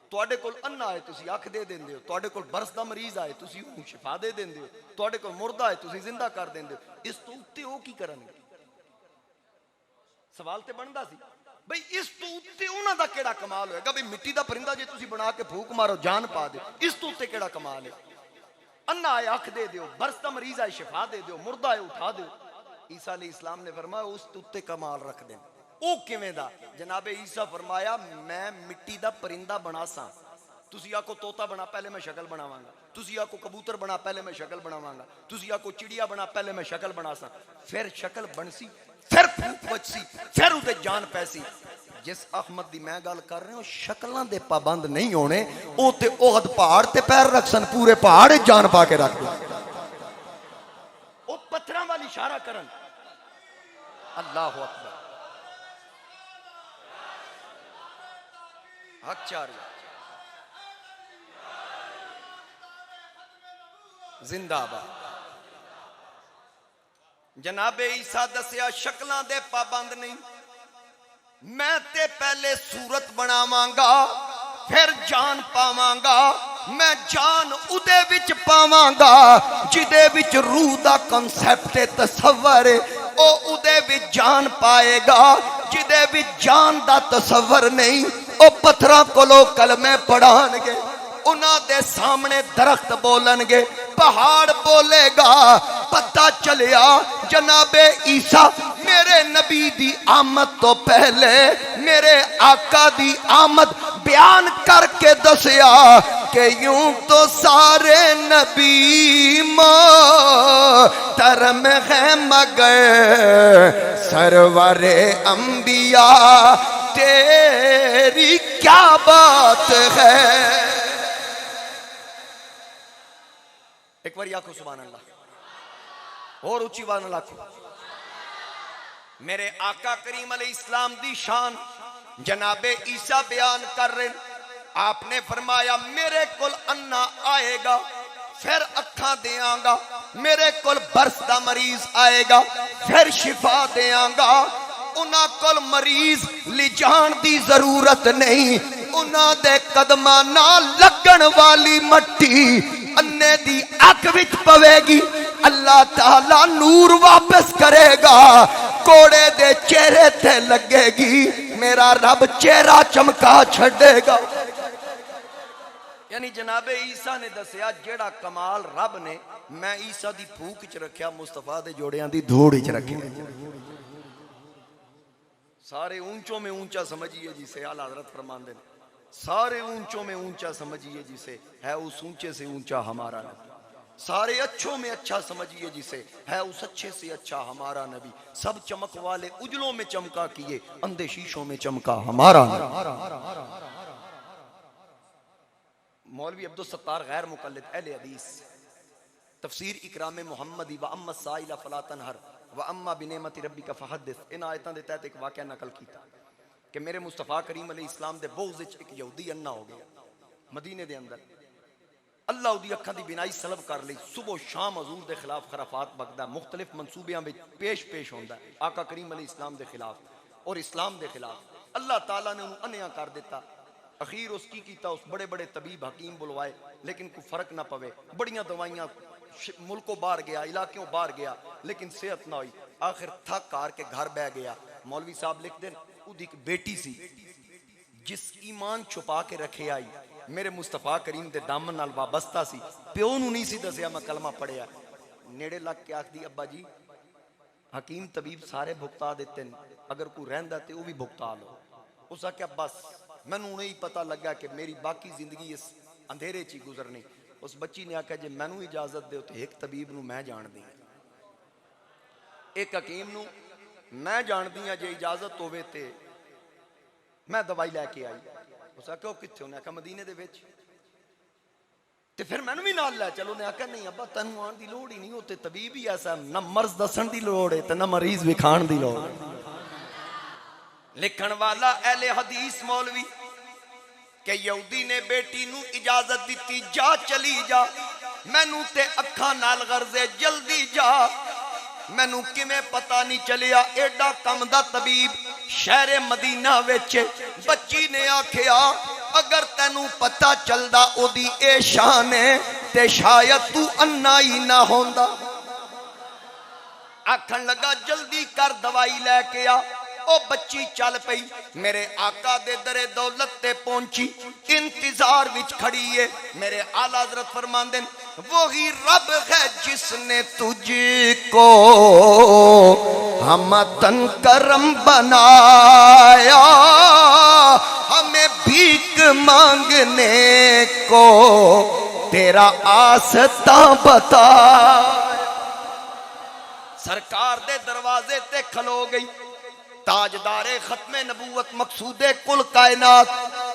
تواڈے کول انا ہے تسی اکھ دے دیندے ہو, تواڈے کول برس دا مریض آئے تسی اونوں شفا دے دیندے ہو, تواڈے کول مردہ ہے تسی زندہ کر دیندے ہو. اس تو اُتے او کی کرن گے؟ سوال تے بندا سی بھئی اس تو اُتے انہاں دا کیڑا کمال ہوئے گا. بھئی مٹی دا پرندہ جے تسی بنا کے پھونک مارو جان پا دے, اس تو اُتے کیڑا کمال ہے؟ انا آئے اکھ دے دیو, برس دا مریض آئے شفا دے دیو, مردہ آئے اٹھا دیو. عیسیٰ علیہ السلام نے فرمایا اس تو اُتے کمال رکھ دیں. او کیویں دا؟ جناب عیسیٰ فرمایا میں مٹی دا پرندہ بنا ساں, تسی آکو طوطا بنا پہلے میں شکل بناواں گا, تسی آکو کبوتر بنا پہلے میں شکل بناواں گا, تسی آکو چڑیا بنا پہلے میں شکل بنا ساں, پھر شکل بنسی, پھر پھوک بچسی, پھر اُتے جان پیسی. جس احمد دی میں گل کر رہے ہوں شکلاں دے پابند نہیں ہونے, او تے احد پہاڑ تے پیر رکھ سن, پورے پہاڑ جان پا کے رکھ دے. او پتھراں والی اشارہ کرن. اللہ اکبر. حق چاری زندہ باد. جناب عیسیٰ دسیا شکلاں دے پابند نہیں, میں تے پہلے صورت بناواں گا پھر جان پاواں گا. میں جان اودے وچ پاواں گا جدے وچ روح دا کنسیپٹ تصور ہے, او اودے وچ جان پائے گا. جدے وچ جان دا تصور نہیں او پتھراں کولو کلمے پڑھان گے, انہاں دے سامنے درخت بولن گے, پہاڑ بولے گا. پتہ چلیا جناب عیسیٰ میرے نبی دی آمد تو پہلے میرے آقا دی آمد بیان کر کے دسیا کہ یوں تو سارے نبی محترم ہیں مگر سرور انبیاء تیری کیا بات ہے. ایک بار آکھو سبحان اللہ، اور اچھی بات نہ لاکھو۔ میرے آقا کریم علیہ السلام دی شان جناب عیسیٰ بیان کر رہے ہیں۔ آپ نے فرمایا میرے کول انا آئے گا پھر اکھاں دیاں گا، میرے کول برس دا مریض آئے گا پھر شفا دیاں گا۔ انہاں کول مریض لی جان دی ضرورت نہیں، انہاں دے قدماں نال لگن والی مٹی انے دی اکھ وچ پوے گی، اللہ تعالی نور واپس کرے گا، کوڑے دے چہرے تے لگے گی، میرا رب چہرہ چمکا چھڑے گا۔ یعنی جناب عیسیٰ نے دسیا جیڑا کمال رب نے میں عیسیٰ دی پھوک چ رکھیا، مصطفیٰ دے جوڑیاں دی دھوڑ چ رکھیا۔ سارے اونچوں میں اونچا سمجھیے جسے اعلیٰ حضرت فرماندے ہیں، سارے اونچوں میں اونچا سمجھیے جسے ہے اس اونچے سے اونچا ہمارا نبی، سارے اچھوں میں اچھا سمجھیے جسے ہے اس اچھے سے اچھا ہمارا نبی، سب چمک والے اجلوں میں چمکا کیے اندھے شیشوں میں چمکا ہمارا نبی۔ مولوی عبدالستار غیر مقلد اہل حدیث تفسیر اکرام محمدی و اما السائل فلا تنہر و اما بنعمت ربک فحدث، ان آیتاں دے تحت ایک واقعہ نقل کیتا کہ میرے مصطفیٰ کریم علیہ السلام دے بغض وچ ایک یہودی انا ہو گیا مدینے دے اندر، اللہ دی اکھاں دی بینائی سلب کر لئی، صبح و شام حضور دے خلاف خرافات بکدا، مختلف منصوبیاں وچ پیش ہوندا ہے آقا کریم علیہ السلام دے خلاف اور اسلام دے خلاف، اللہ تعالیٰ نے انہوں انیا کر دیتا۔ اخیر اس کی کیتا، اس بڑے بڑے طبیب حکیم بلوائے لیکن کوئی فرق نہ پوے، بڑیاں دوائیاں ملکوں باہر گیا، علاقوں باہر گیا لیکن صحت نہ ہوئی، آخر تھک کار کے گھر بہ گیا۔ مولوی صاحب لکھ دیں اودی ایک بیٹی سی جس ایمان چھپا کے رکھے آئی، میرے مصطفیٰ کریم دے دامن نال وابستہ سی، پیو نوں نہیں سی دسیا میں کلمہ پڑھیا، نیڑے لگ کے آکھ دی ابا جی حکیم طبیب سارے بھگتا دیتے ہیں، اگر کوئی رہندا تے وہ بھی بھگتا لو۔ اس آکھیا بس میں نوں نہیں پتہ لگا کہ میری باقی زندگی اس اندھیرے چی گزرنی۔ اس بچی نے آکھا جے میں نوں اجازت دے تو ایک طبیب نوں میں جان دی، ایک حکیم نوں میں جان دیاں، جے اجازت ہوئے تے میں دوائی لے کے آئی۔ اس آکھا وہ کتھے؟ انہیں آکھا مدینے دے وچ، تے پھر میں بھی نال لے چلو۔ انہیں آکھا نہیں ابا تینوں آن دی لوڑ ہی نہیں، ہوتے طبیب ہی ایسا نہ مرض دسن دی لوڑ ہے تے نہ مریض وکھان دی لوڑ ہے۔ لکھن والا اہل حدیث مولوی کہ یہودی نے بیٹی نو اجازت دیتی جا چلی جا، مینوں تے اکھاں نال غرضے جلدی جا، مینوں کیویں پتہ نہیں چلیا ایڈا کم دا طبیب شہر مدینہ وچ۔ بچی نے آکھیا اگر تینوں پتہ چلدا او دی اے شان ہے تے شاید تو انا ہی نہ ہوندا۔ آکھن لگا جلدی کر دوائی لے کے آ۔ او بچی چل پئی، میرے آقا دے در دولت تے پہنچی، انتظار وچ کھڑی ہے۔ میرے اعلیٰ حضرت فرماندے وہی رب ہے جس نے تجھ کو ہمتن کرم بنایا، ہمیں بھیک مانگنے کو تیرا آستہ بتا۔ سرکار دے دروازے تے کھلو گئی، تاجدار ختم نبوت مقصود کل کائنات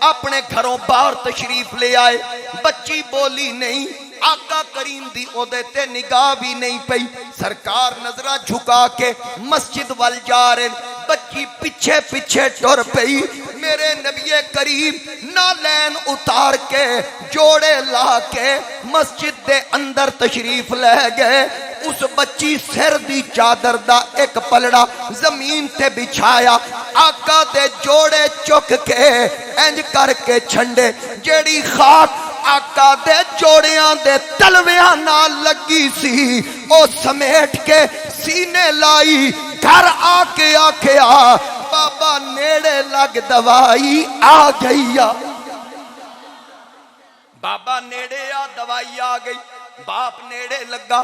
اپنے گھروں باہر تشریف لے آئے۔ بچی بولی نہیں، آقا کریم دی عہدے تے نگاہ بھی نہیں پئی۔ سرکار نظرہ جھکا کے مسجد وال جا رہے، بچی پیچھے پیچھے ٹر پئی۔ میرے نبی کریم نالین اتار کے جوڑے لا کے مسجد دے اندر تشریف لے گئے۔ اس بچی سر دی چادر دا ایک پلڑا زمین تے بچھایا، آقا دے جوڑے چک کے انج کر کے چھنڈے، جیڑی خاک آقا دے جوڑیاں دے تلویاں نال لگی سی او سمیٹ کے سینے لائی۔ گھر آ کے آکھیا بابا نیڑے لگ دوائی آ گئی، بابا نیڑے آ دوائی آ گئی۔ باپ نیڑے لگا،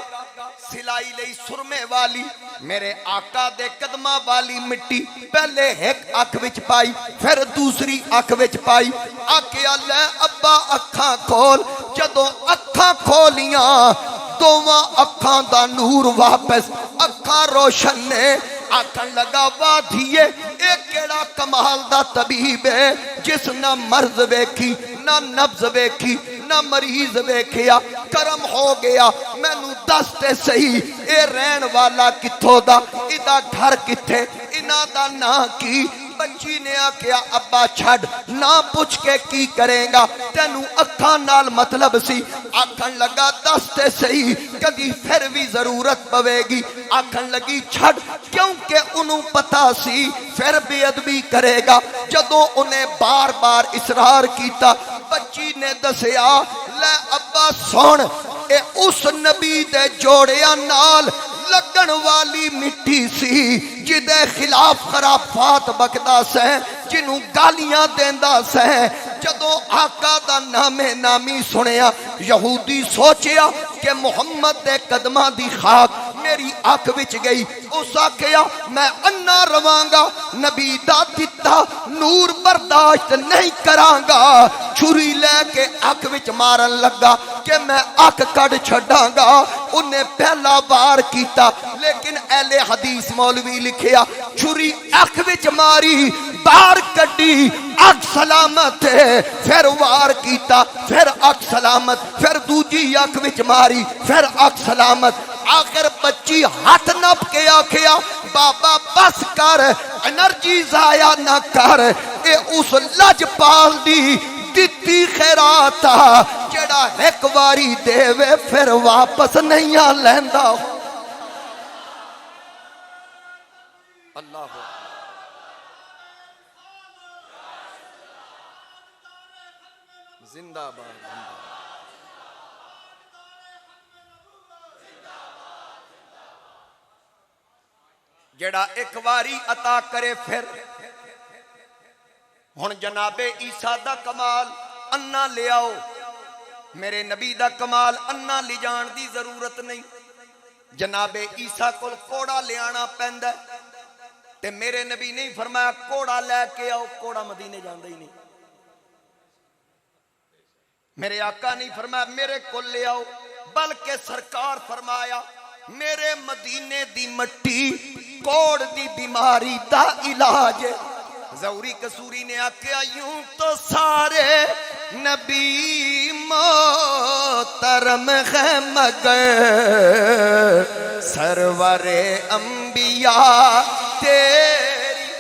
سلائی لئی سرمے والی، میرے آقا دے قدمہ والی مٹی پہلے ایک اکھ وچ پائی پھر دوسری اکھ وچ پائی۔ آکھیا لے ابا اکھاں کھول۔ جدوں اکھاں کھولیاں دوواں اکھاں دا نور واپس، اکھاں روشن نے۔ آکھن لگا واہ دھیے اے کیڑا کمال دا طبیب ہے جس نہ مرض ویکھی نہ نبض ویکھی نہ مریض ویکھیا کرم ہو گیا مینوں دس تے صحیح اے رہن والا کتھوں دا ادا گھر کتھے انہاں دا نام کی بچی نے آکھیا ابا چھڈ نہ پوچھ کے کی کرے گا تینوں اکھاں نال مطلب سی آکھن لگا دس تے صحیح کدی پھر بھی ضرورت پوے گی آکھن لگی چھڈ کیونکہ انہوں پتا سی پھر بے ادبی کرے گا جدوں انہیں بار بار اصرار کیتا بچی نے دسیا لے ابا سن اے اس نبی دے جوڑیاں نال لگن والی مٹی سی جدے خلاف خرافات بکدا سیں جنوں گالیاں دیندا سیں جدوں آقا دا نامے نامی سنیا یہودی سوچیا کہ محمد دے قدماں دی خاک میری آنکھ وچ گئی اس آکھیا میں انا روانگا نبی دا دتا نور برداشت نہیں کرانگا چھری لے کے آنکھ وچ مارن لگا کہ میں آنکھ کڈ چھڈاں گا انہیں پہلا بار کیتا لیکن اہل حدیث مولوی لکھیا چھری آنکھ وچ ماری بار کڈی آنکھ سلامت ہے پھر وار کیتا پھر آنکھ سلامت پھر دوجی آنکھ وچ ماری پھر آنکھ سلامت آخر بچی ہاتھ نپ کے آکھیا بابا بس کر انرجی ضائع نہ کر اے اس لج پال دی دتی خیراتا جڑا ایک واری دیوے پھر واپس نہیں آ لیندا اللہ زندہ باد جڑا ایک واری عطا کرے پھر ہن جناب عیسیٰ دا کمال انا لے آؤ میرے نبی دا کمال انا لے جان دی ضرورت نہیں جناب عیسیٰ کول کوڑا لے آنا پیندا تے میرے نبی نہیں فرمایا کوڑا لے کے آؤ کوڑا مدینے جاندا ہی نہیں میرے آقا نہیں فرمایا میرے کول لے آؤ بلکہ سرکار فرمایا میرے مدینے دی مٹی کوڑ دی بیماری دا علاج زوری کسوری نے آکھیا یوں تو سارے نبی محترم ہے مگر سرور انبیاء تیری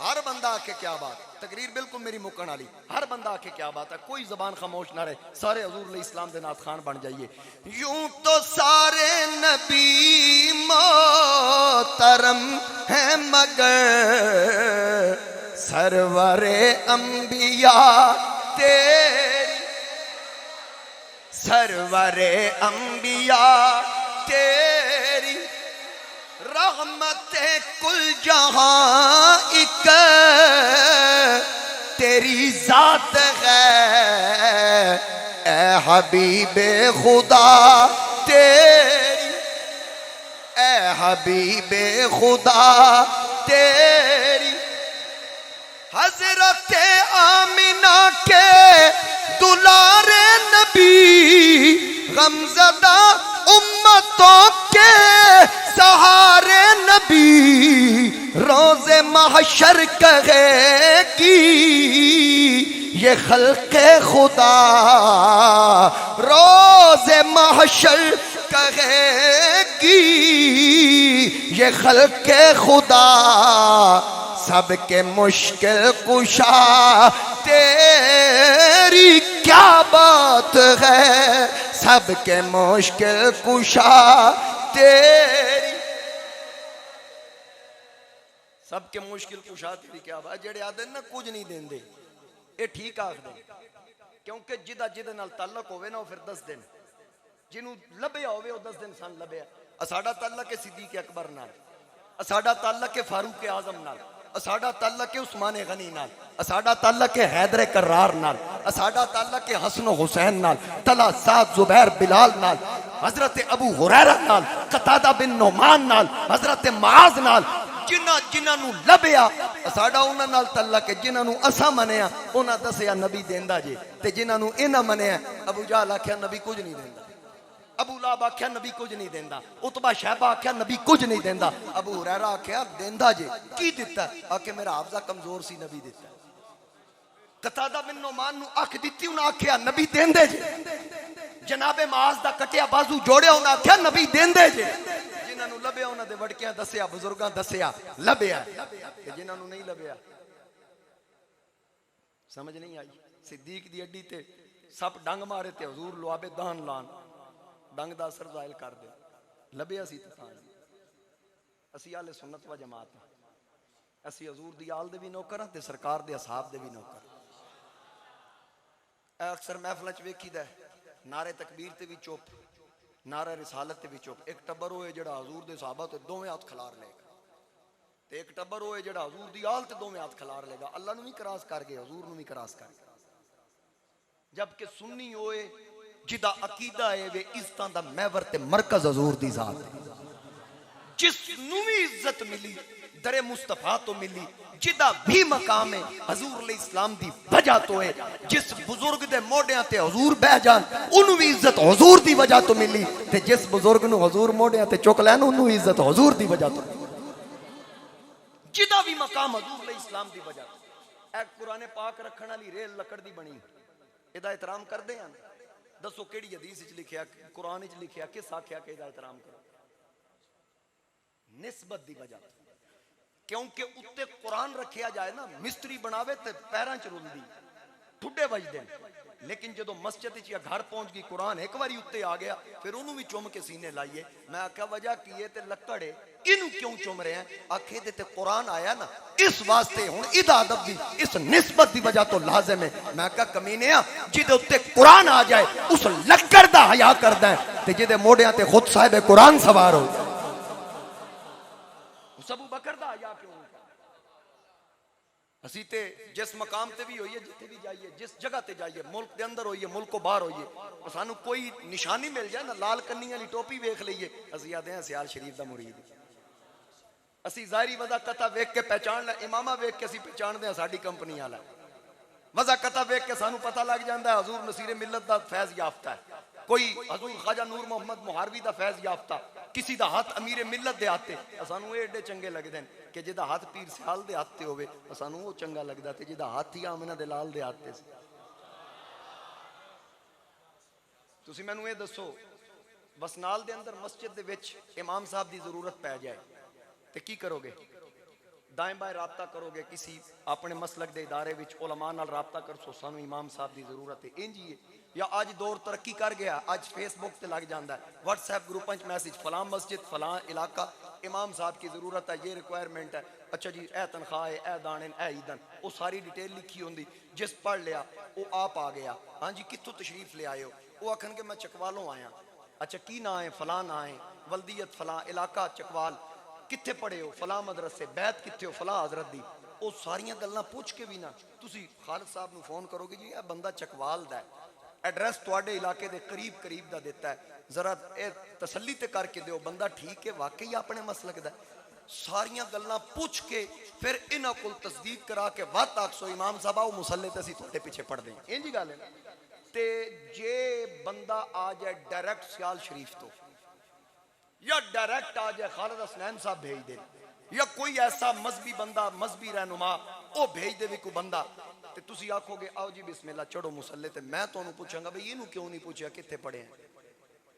ہر بندہ آکھے کیا بات تقریر بالکل میری مکن والی ہر بندہ آکھے کیا بات ہے کوئی زبان خاموش نہ رہے سارے حضور علیہ السلام دے نعت خان بن جائیے یوں تو سارے نبی محترم ہیں مگر سرور انبیاء تیری سرور انبیاء تیری رحمت کل جہاں ایک تیری ذات ہے اے حبیب خدا تیری اے حبیب خدا تیری حضرت آمنہ کے دلار نبی غمزدہ امتوں کے سہارے نبی روز محشر کہے گی یہ خلق خدا روز محشر کہے گی یہ خلق خدا سب کے مشکل کشا تیری کیا بات ہے سب کے مشکل کشا تیری سب کے مشکل کشا تیری کیا بات جڑے آدھے نا کچھ نہیں دین دے اے ٹھیک آکھ دے کیونکہ جدہ نال تعلق ہوئے نا وہ پھر 10 دن جنہوں لبیا ہوئے وہ 10 دن سان لبیا اساڑا تعلق ہے صدیق اکبر نال اساڑا تعلق ہے فاروق اعظم نال اساڑا تعلق ہے عثمان غنی نال اساڑا تعلق ہے حیدر کرار نال اساڑا تعلق ہے حسن و حسین نال طلحہ سعد زبیر بلال نال حضرت ابو ہریرہ نال قتادہ بن نعمان نال حضرت معاذ نال جنہاں نو لبیا اساڑا انہاں نال تعلق ہے جنہاں نو اسا منیا انہاں دسیا نبی دیندا جے تے جنہاں نو انہاں منیا ابو جہل آکھیا نبی کچھ نہیں دیندا ابو لہب آکھیا نبی کچھ نہیں دیندا عتبہ شیبہ آکھیا نبی کچھ نہیں دیندا ابو ہریرہ آکھیا دیندا جے کی دتا آکھے میرا حافظہ کمزور سی نبی دیتا قتادہ بن نعمان نو اکھ دتی انہاں آکھیا نبی دیندے جے جناب معاذ دا کٹیا بازو جوڑیا انہاں آکھیا نبی دیندے جے جنہاں نو لبیا انہاں دے وڑکیاں دسیا بزرگاں دسیا لبیا تے جنہاں نو نہیں لبیا سمجھ نہیں آئی صدیق دی اڈی تے سپ ڈنگ مارے تے حضور لوابے دان لان ڈنگ دا اثر ظاہر کر دے لبیا سی تے اسی اہل سنت و جماعت ہیں اسی حضور دی آل دے بھی نوکر ہیں تے سرکار دے اصحاب دے بھی نوکر اے اکثر محفل وچ ویکھیدا ہے نعرے تکبیر تے بھی چپ نعرہ رسالت تے بھی چپ ایک ٹبر ہوئے جڑا حضور دے صحابہ تے دوویں ہاتھ کھلار لے گا تے ایک ٹبر ہوئے جڑا حضور دی آل تے دوویں ہاتھ کھلار لے گا اللہ نو بھی کراس کر گئے حضور نو بھی کراس کر گئے جبکہ سنی ہوئے جدا عقیدہ ہے وے عزتاں دا محور تے مرکز حضور دی ذات ہے جس نو بھی عزت ملی در مصطفیٰ تو ملی جدا بھی مقام ہے حضور علیہ السلام دی وجہ تو ہے جس بزرگ دے موڑیاں تے حضور بہ جان انہوں بھی عزت حضور دی وجہ تو ملی تے جس بزرگ نو حضور موڑیاں تے چک لین انہوں بھی عزت حضور دی وجہ تو جدا بھی مقام حضور علیہ السلام دی وجہ تو ایک قرآن پاک رکھن والی ریل لکڑ دی بنی ادا احترام کر دے ہیں دسو کیڑی حدیث وچ لکھیا قرآن وچ لکھیا کس آکھیا کہ ادا احترام کرو نسبت دی وجہ کیونکہ اتے قرآن رکھیا جائے نا مستری بناوے تے پیراں چ رلدی ٹھڈے بجدے لیکن جدو مسجد یا گھر پہنچ گئی قرآن ایک باری اتے آ گیا پھر انہوں بھی چوم کے سینے لائیے میں آکھا وجہ کیے تے لکڑے انہوں کیوں چوم رہے ہیں آکھے تے قرآن آیا نا اس واسطے ہوں ادا ادب دی اس نسبت دی وجہ تو لازم ہے میں آکھا کمینے ہاں جدے اتے قرآن آ جائے اس لکڑ دا حیا کردا ہے تے جدے موڑیاں تے خود صاحب قرآن سوار ہو ابو بکر دا حیا کیوں اسی تے جس مقام تے بھی ہوئیے جتے بھی جائیے جس جگہ تے جائیے ملک دے اندر ہوئیے ملک کو باہر ہوئیے سانو کوئی نشانی مل جائے نا لال کنی والی ٹوپی ویکھ لئیے اسی آدھے ہیں سیال شریف دا مرید اسی ظاہری وضع قطع ویکھ کے پہچان لے امامہ ویکھ کے اسی پہچان دیں ساڑی کمپنی آلا وضع قطع ویکھ کے سانو پتہ لگ جاندہ ہے حضور نصیر ملت دا فیض یافتہ ہے کوئی حضور خواجہ نور محمد محاروی دا فیض یافتہ کسی دا ہاتھ امیر ملت دے آتے اسانو ایڈے چنگے لگ دیں کہ جدا ہاتھ پیر سیال دے آتے ہوئے اسانو وہ چنگا لگ دا تے جدا ہاتھ ہی آمنہ دے لال دے آتے سے تسی میں نوے دسو وسنال دے اندر مسجد دے وچ امام صاحب دی ضرورت پہ جائے تے کی کرو گے دائیں بائیں رابطہ کرو گے کسی اپنے مسلک دے ادارے وچ علماء نال رابطہ کر سو سانو امام صاحب دی ضرورت ہے انجی ہے یا آج دور ترقی کر گیا آج فیس بک تے لگ جاندہ ہے واٹس ایپ گروپنچ میسیج فلاں مسجد فلاں علاقہ امام صاحب کی ضرورت ہے یہ ریکوائرمنٹ ہے اچھا جی اے تنخواہ ہے اے دانن اے ایدن وہ ساری ڈیٹیل لکھی ہوندی جس پڑھ لیا وہ آپ آ گیا ہاں جی کتوں تشریف لے آئے ہو وہ اکھن کے میں چکوالوں آیا اچھا کی نہ آئے فلاں نہ آئے ولدیت فلاں علاقہ چکوال کتھے پڑھے ہو فلاں مدرسے بیت کتھے ہو فلاں حضرت دی وہ ساریاں گلنا پوچھ کے بھی نہ تسی خالد صاحب نو فون کرو گے جی اے بندہ چکوال دا ہے ایڈریس توڑے علاقے دے قریب دا دیتا ہے ذرا تسلی تے کر کے دیو بندہ ٹھیک ہے واقعی اپنے مسلک دا ساریاں گلنا پوچھ کے پھر انہاں کو تصدیق کرا کے وقت آکسو امام صاحبہ وہ مسلح تے سی توڑے پیچھے پڑھ دیں این جی گالے تے جے بندہ آ جائے ڈائریکٹ سیال شریف تو یا ڈائریکٹ آ جائے خالد حسنین صاحب بھیج دے یا کوئی ایسا مذہبی بندہ مذہبی رہنما او بھیج دے بھی کوئی بندہ تے تسی آکھو گے آؤ جی بسم اللہ چڑھو مسلح تے میں تو انہوں پوچھاں گا بھئی انہوں کیوں نہیں پوچھا کتھے پڑھے ہیں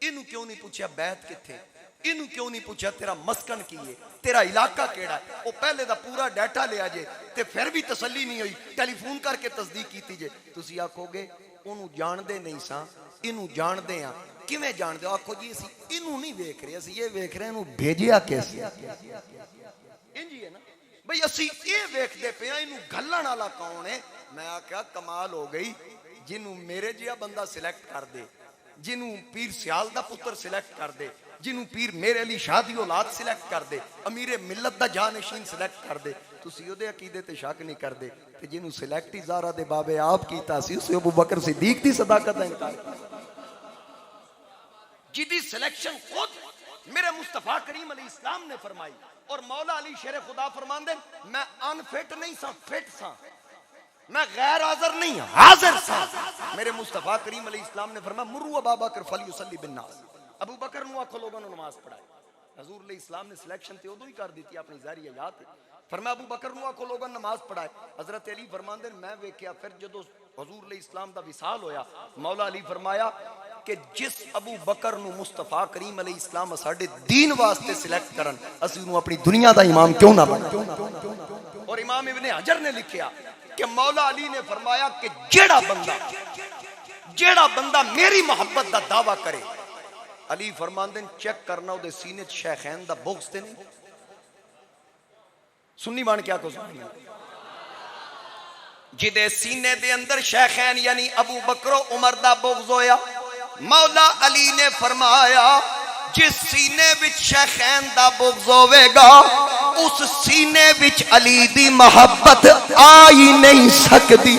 انہوں کیوں نہیں پوچھا بیت کتھے انہوں کیوں نہیں پوچھا تیرا مسکن کی ہے تیرا علاقہ کیڑا ہے وہ پہلے دا پورا ڈیٹا لیا جے تے پھر بھی تسلی نہیں ہوئی ٹیلی فون کر کے تصدیق کی تیجے تسی آکھو گے انہوں جان دے نہیں ساں انہوں جان دے ہیں کیویں جان دے آکھو جی اسی انہوں نہیں ویکھ رہے اسی یہ ویکھ رہے ہیں انہوں بھیجیا کیسے انجی ہے نا بھئی اسی یہ ویکھ دے پہ ہیں انہوں گھلن والا کون ہے میں آکھا کمال ہو گئی جنہوں میرے جیا بندہ سلیکٹ کر دے جنہوں پیر سیال دا پتر سلیکٹ کر دے جنہوں پیر میرے علی شادی اولاد سلیکٹ کر دے امیر ملت دا جانشین سلیکٹ کر دے تو سیو دے عقیدے تے شک نہیں کر دے کہ جنہوں سلیکٹی زارہ دے بابے آپ کیتا سی اسے ابو بکر صدیق دی صداقت ہے انکار جدی سلیکشن خود میرے مصطفیٰ کریم علیہ السلام نے فرمائی اور مولا علی شیر خدا فرمان دیں میں انفٹ نہیں سا فٹ سا میں غیر حاضر نہیں حاضر سا میرے مصطفیٰ کریم علیہ السلام نے فرمایا مرو ابا بکر فلیصلی بالناس ابو بکر نو آکھو لوگوں نے نماز پڑھائے حضور علیہ السلام نے سلیکشن تے ادو ہی کر دیتی اپنی ظاہری حیات. فرمایا ابو بکر نو آکھو لوگوں نماز پڑھائے. حضرت علی فرماندے میں ویکھیا پھر جدو حضور علیہ السلام دا وصال ہویا مولا علی فرمایا کہ جس ابو بکر نو مصطفیٰ کریم علیہ السلام ساڈے دین واسطے سلیکٹ کرن اسی نو اپنی دنیا دا امام کیوں نہ بنا. اور امام ابن حجر نے لکھیا کہ مولا علی نے فرمایا کہ جیڑا بندہ میری محبت دا دعویٰ کرے, علی فرماندے چیک کرنا او دے سینے چ شیخین دا بغض تے نہیں. سنی بان کیا کو سنی جدے سینے دے اندر شیخین یعنی ابو بکر و عمر دا بغض ہویا, مولا علی نے فرمایا جس سینے وچ شیخین دا بغض ہوے گا اس سینے وچ علی دی محبت آ ہی نہیں سکتی.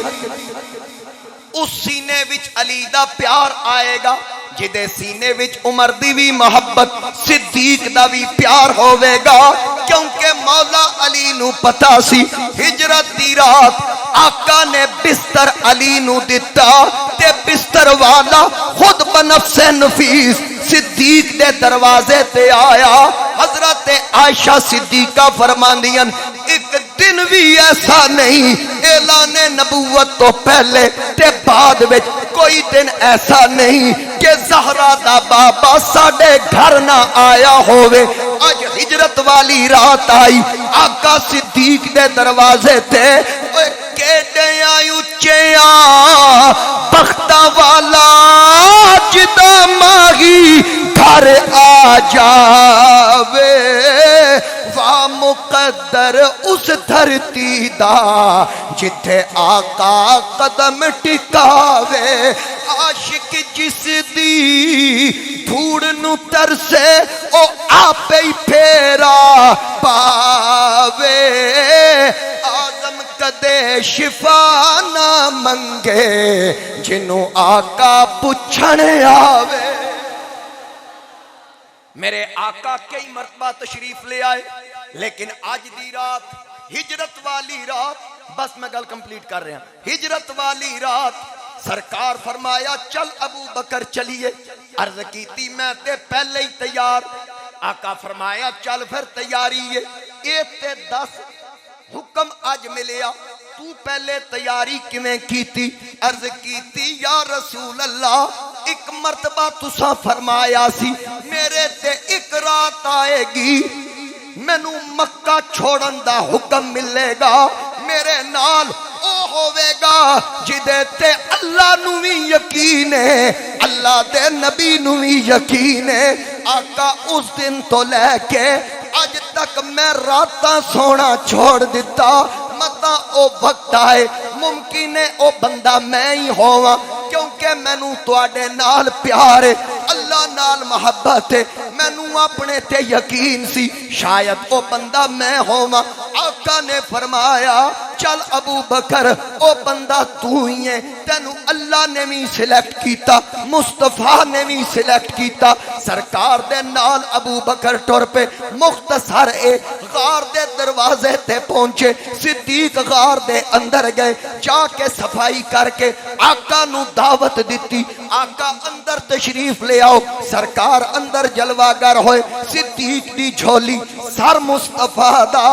اس سینے وچ علی دا پیار آئے گا جدے سینے وچ عمر دی بھی محبت صدیق دا بھی پیار ہوے گا. کیونکہ مولا علی نو پتا سی ہجرت دی رات آقا نے بستر علی نو دتا تے بستر والا خود بنفس نفیس صدیق دے دروازے تے آیا. حضرت عائشہ صدیقہ فرماندیاں ایک دن بھی ایسا نہیں اعلان نبوت تو پہلے تے بعد وچ کوئی دن ایسا نہیں کہ زہرا دا بابا ساڈے گھر نہ آیا ہووے. اج ہجرت والی رات آئی آقا صدیق دے دروازے تے کیڈیاں اچیاں بختاں والا جدا ماہی گھر آ جاوے وا مقدر اس دھرتی دا جتھے آقا قدم ٹکاوے. عاشق جس دی دھوڑ نو ترسے او آپ ہی پھیرا پاوے. آدم کدے شفا نہ منگے جنوں آقا پچھن آوے. میرے آقا کئی مرتبہ تشریف لے آئے لیکن آج دی رات ہجرت والی رات, بس میں گل کمپلیٹ کر رہا ہوں, ہجرت والی رات سرکار فرمایا چل ابو بکر چلیے. عرض کیتی میں تے پہلے ہی تیار. آقا فرمایا چل پھر تیاری ہے اے تے 10 حکم اج ملیا تو پہلے تیاری کیویں کیتی. عرض کیتی یا رسول اللہ ایک مرتبہ تساں فرمایا سی میرے تے ایک رات آئے گی مینوں مکہ چھوڑن دا حکم ملے گا, میرے نال او ہوے گا جدے تے اللہ نو وی یقین ہے اللہ دے نبی نو وی یقین ہے. آقا اس دن تو لے کے اج تک میں راتاں سونا چھوڑ دیتا. متا او وقت آئے ممکن ہے او بندہ میں ہی ہوا کیونکہ مینوں تواڈے نال پیار ہے اللہ نال محبت ہے مینوں اپنے تے یقین سی شاید او بندہ میں ہوا. آقا نے فرمایا چل ابو بکر او بندہ تو ہی ہے, تینوں اللہ نے بھی سلیکٹ کیتا مصطفیٰ نے بھی سلیکٹ کیتا. سرکار دے نال ابو بکر ٹر پہ مختصر اے غار دے دروازے تے پہنچے. صدیق غار دے اندر گئے جا کے صفائی کر کے آقا نو دعوت دیتی. آقا اندر تشریف لے آؤ. سرکار اندر جلواگر ہوئے. صدیق دی جھولی سر مصطفیٰ دا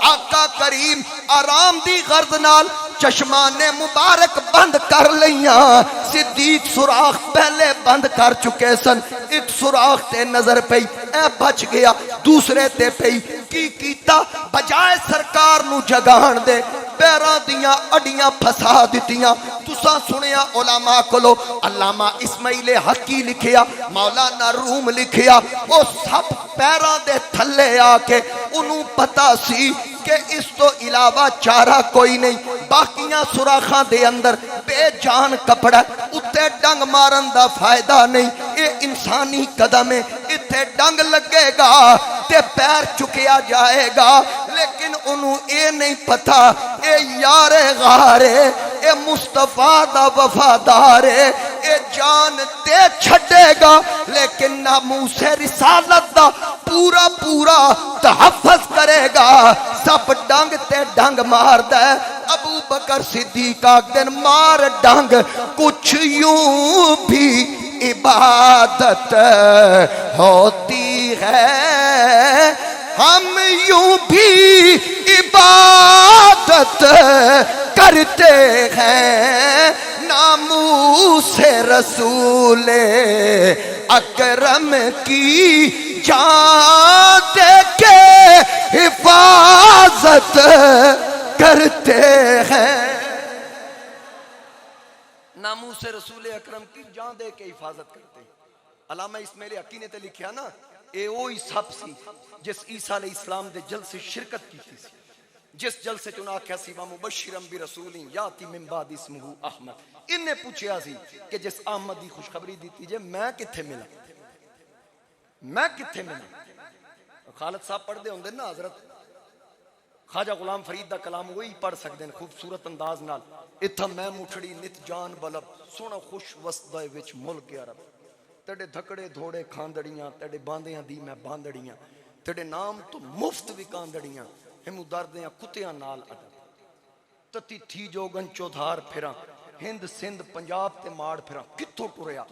آقا کریم آرام دی غرض نال چشمان مبارک بند کر لیاں. صدیق سوراخ پہلے بند کر چکے سن. ایک سوراخ تے نظر پئی اے بچ گیا, دوسرے تے پئی کی کیتا بجائے سرکار نو جگان دے پیراں دیاں اڈیاں پھسا دتیاں. تساں سنیا علماء کولو علامہ اسماعیل حقی لکھیا مولانا روم لکھیا او سب پیراں دے تھلے آ کے انہوں پتا سی کہ اس تو علاوہ چارہ کوئی نہیں. باقیاں سوراخاں دے اندر بے جان کپڑا اتے ڈنگ مارن دا فائدہ نہیں. اے انسانی قدم ہے اتے ڈنگ لگے گا تے پیر چکیا جائے گا لیکن انہوں اے نہیں پتا اے یار غارے اے مصطفیٰ دا وفادار ہے اے جان تے چھڑے گا لیکن ناموس رسالت دا پورا پورا تحفظ کرے گا. سب ڈنگ تے ڈنگ مار دے. ابو بکر صدیق دن مار ڈنگ کچھ یوں بھی عبادت ہوتی ہے ہم یوں بھی عبادت کرتے ہیں ناموس رسول اکرم کی جان دے کے حفاظت کرتے ہیں. ناموس رسول اکرم کی جان دے کے حفاظت کرتے ہیں. علامہ اسماعیل حقی نے تے لکھیا نا اے وہی سب سی جس عیسیٰ علیہ السلام دے جلسے شرکت کی سی، جس جلسے چ انہاں آکھیا سی مبشرا برسول یاتی من بعد اسمہ احمد. انہیں پوچھیا سی کہ جس احمد دی خوشخبری دیتی جے میں کتھے ملا، میں کتھے ملا. خالد صاحب پڑھ دے ہوندے نا حضرت خواجہ غلام فرید دا کلام وہی پڑھ سکدے ہیں خوبصورت انداز نال. اتھا میں مٹھڑی نت جان بلب سونا خوش وسدے وچ ملک عرب، تیرے دھکڑے دھوڑے کھاندڑیاں تیرے باندیاں دی میں باندڑیاں، تیرے نام تو مفت وکاندڑیاں ہمو دردیاں کتیاں نال ادب. تتی تھی جو گن چودھار پھراں ہند سندھ پنجاب تے ماڑ پھراں کتھوں ٹریا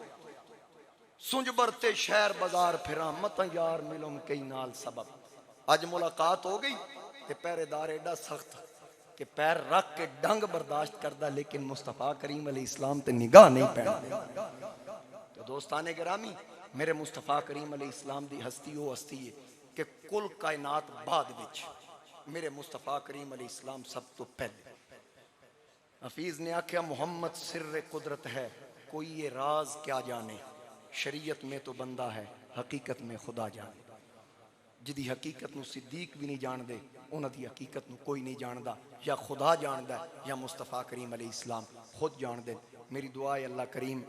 سنج برتے شہر بازار پھراں مت یار ملم کئی نال سبب. اج ملاقات ہو گئی تے پہرے دار ایڈا سخت کہ پیر رکھ کے ڈنگ برداشت کردہ لیکن مصطفیٰ کریم علیہ السلام تے نگاہ نہیں پہن. تو دوستان گرامی میرے مصطفیٰ کریم علیہ السلام دی ہستی وہ ہستی ہے کہ کل کائنات بعد وچ میرے مصطفیٰ کریم علیہ السلام سب تو پہلے. حفیظ نے آکھیا محمد سر قدرت ہے کوئی یہ راز کیا جانے، شریعت میں تو بندہ ہے حقیقت میں خدا جانے. جدی حقیقت نو صدیق بھی نہیں جان دے انہاں دی حقیقت نو کوئی نہیں جاندا، یا خدا جاندا ہے یا مصطفیٰ کریم علیہ السلام خود جان دے. میری دعا ہے اللہ کریم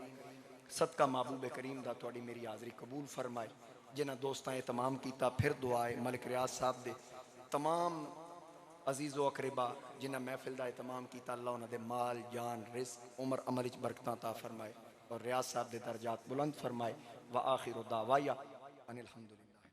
صدقہ محبوب کریم دا تواڈی میری حاضری قبول فرمائے. جنہاں دوستاں اہتمام کیتا پھر دعا ہے ملک ریاض صاحب دے تمام عزیز و اقربا جنہاں محفل دا اہتمام کیتا اللہ انہاں دے مال جان رزق عمر عمل وچ برکتاں عطا فرمائے اور ریاض صاحب دے درجات بلند فرمائے. وآخر دعوایا ان الحمدللہ.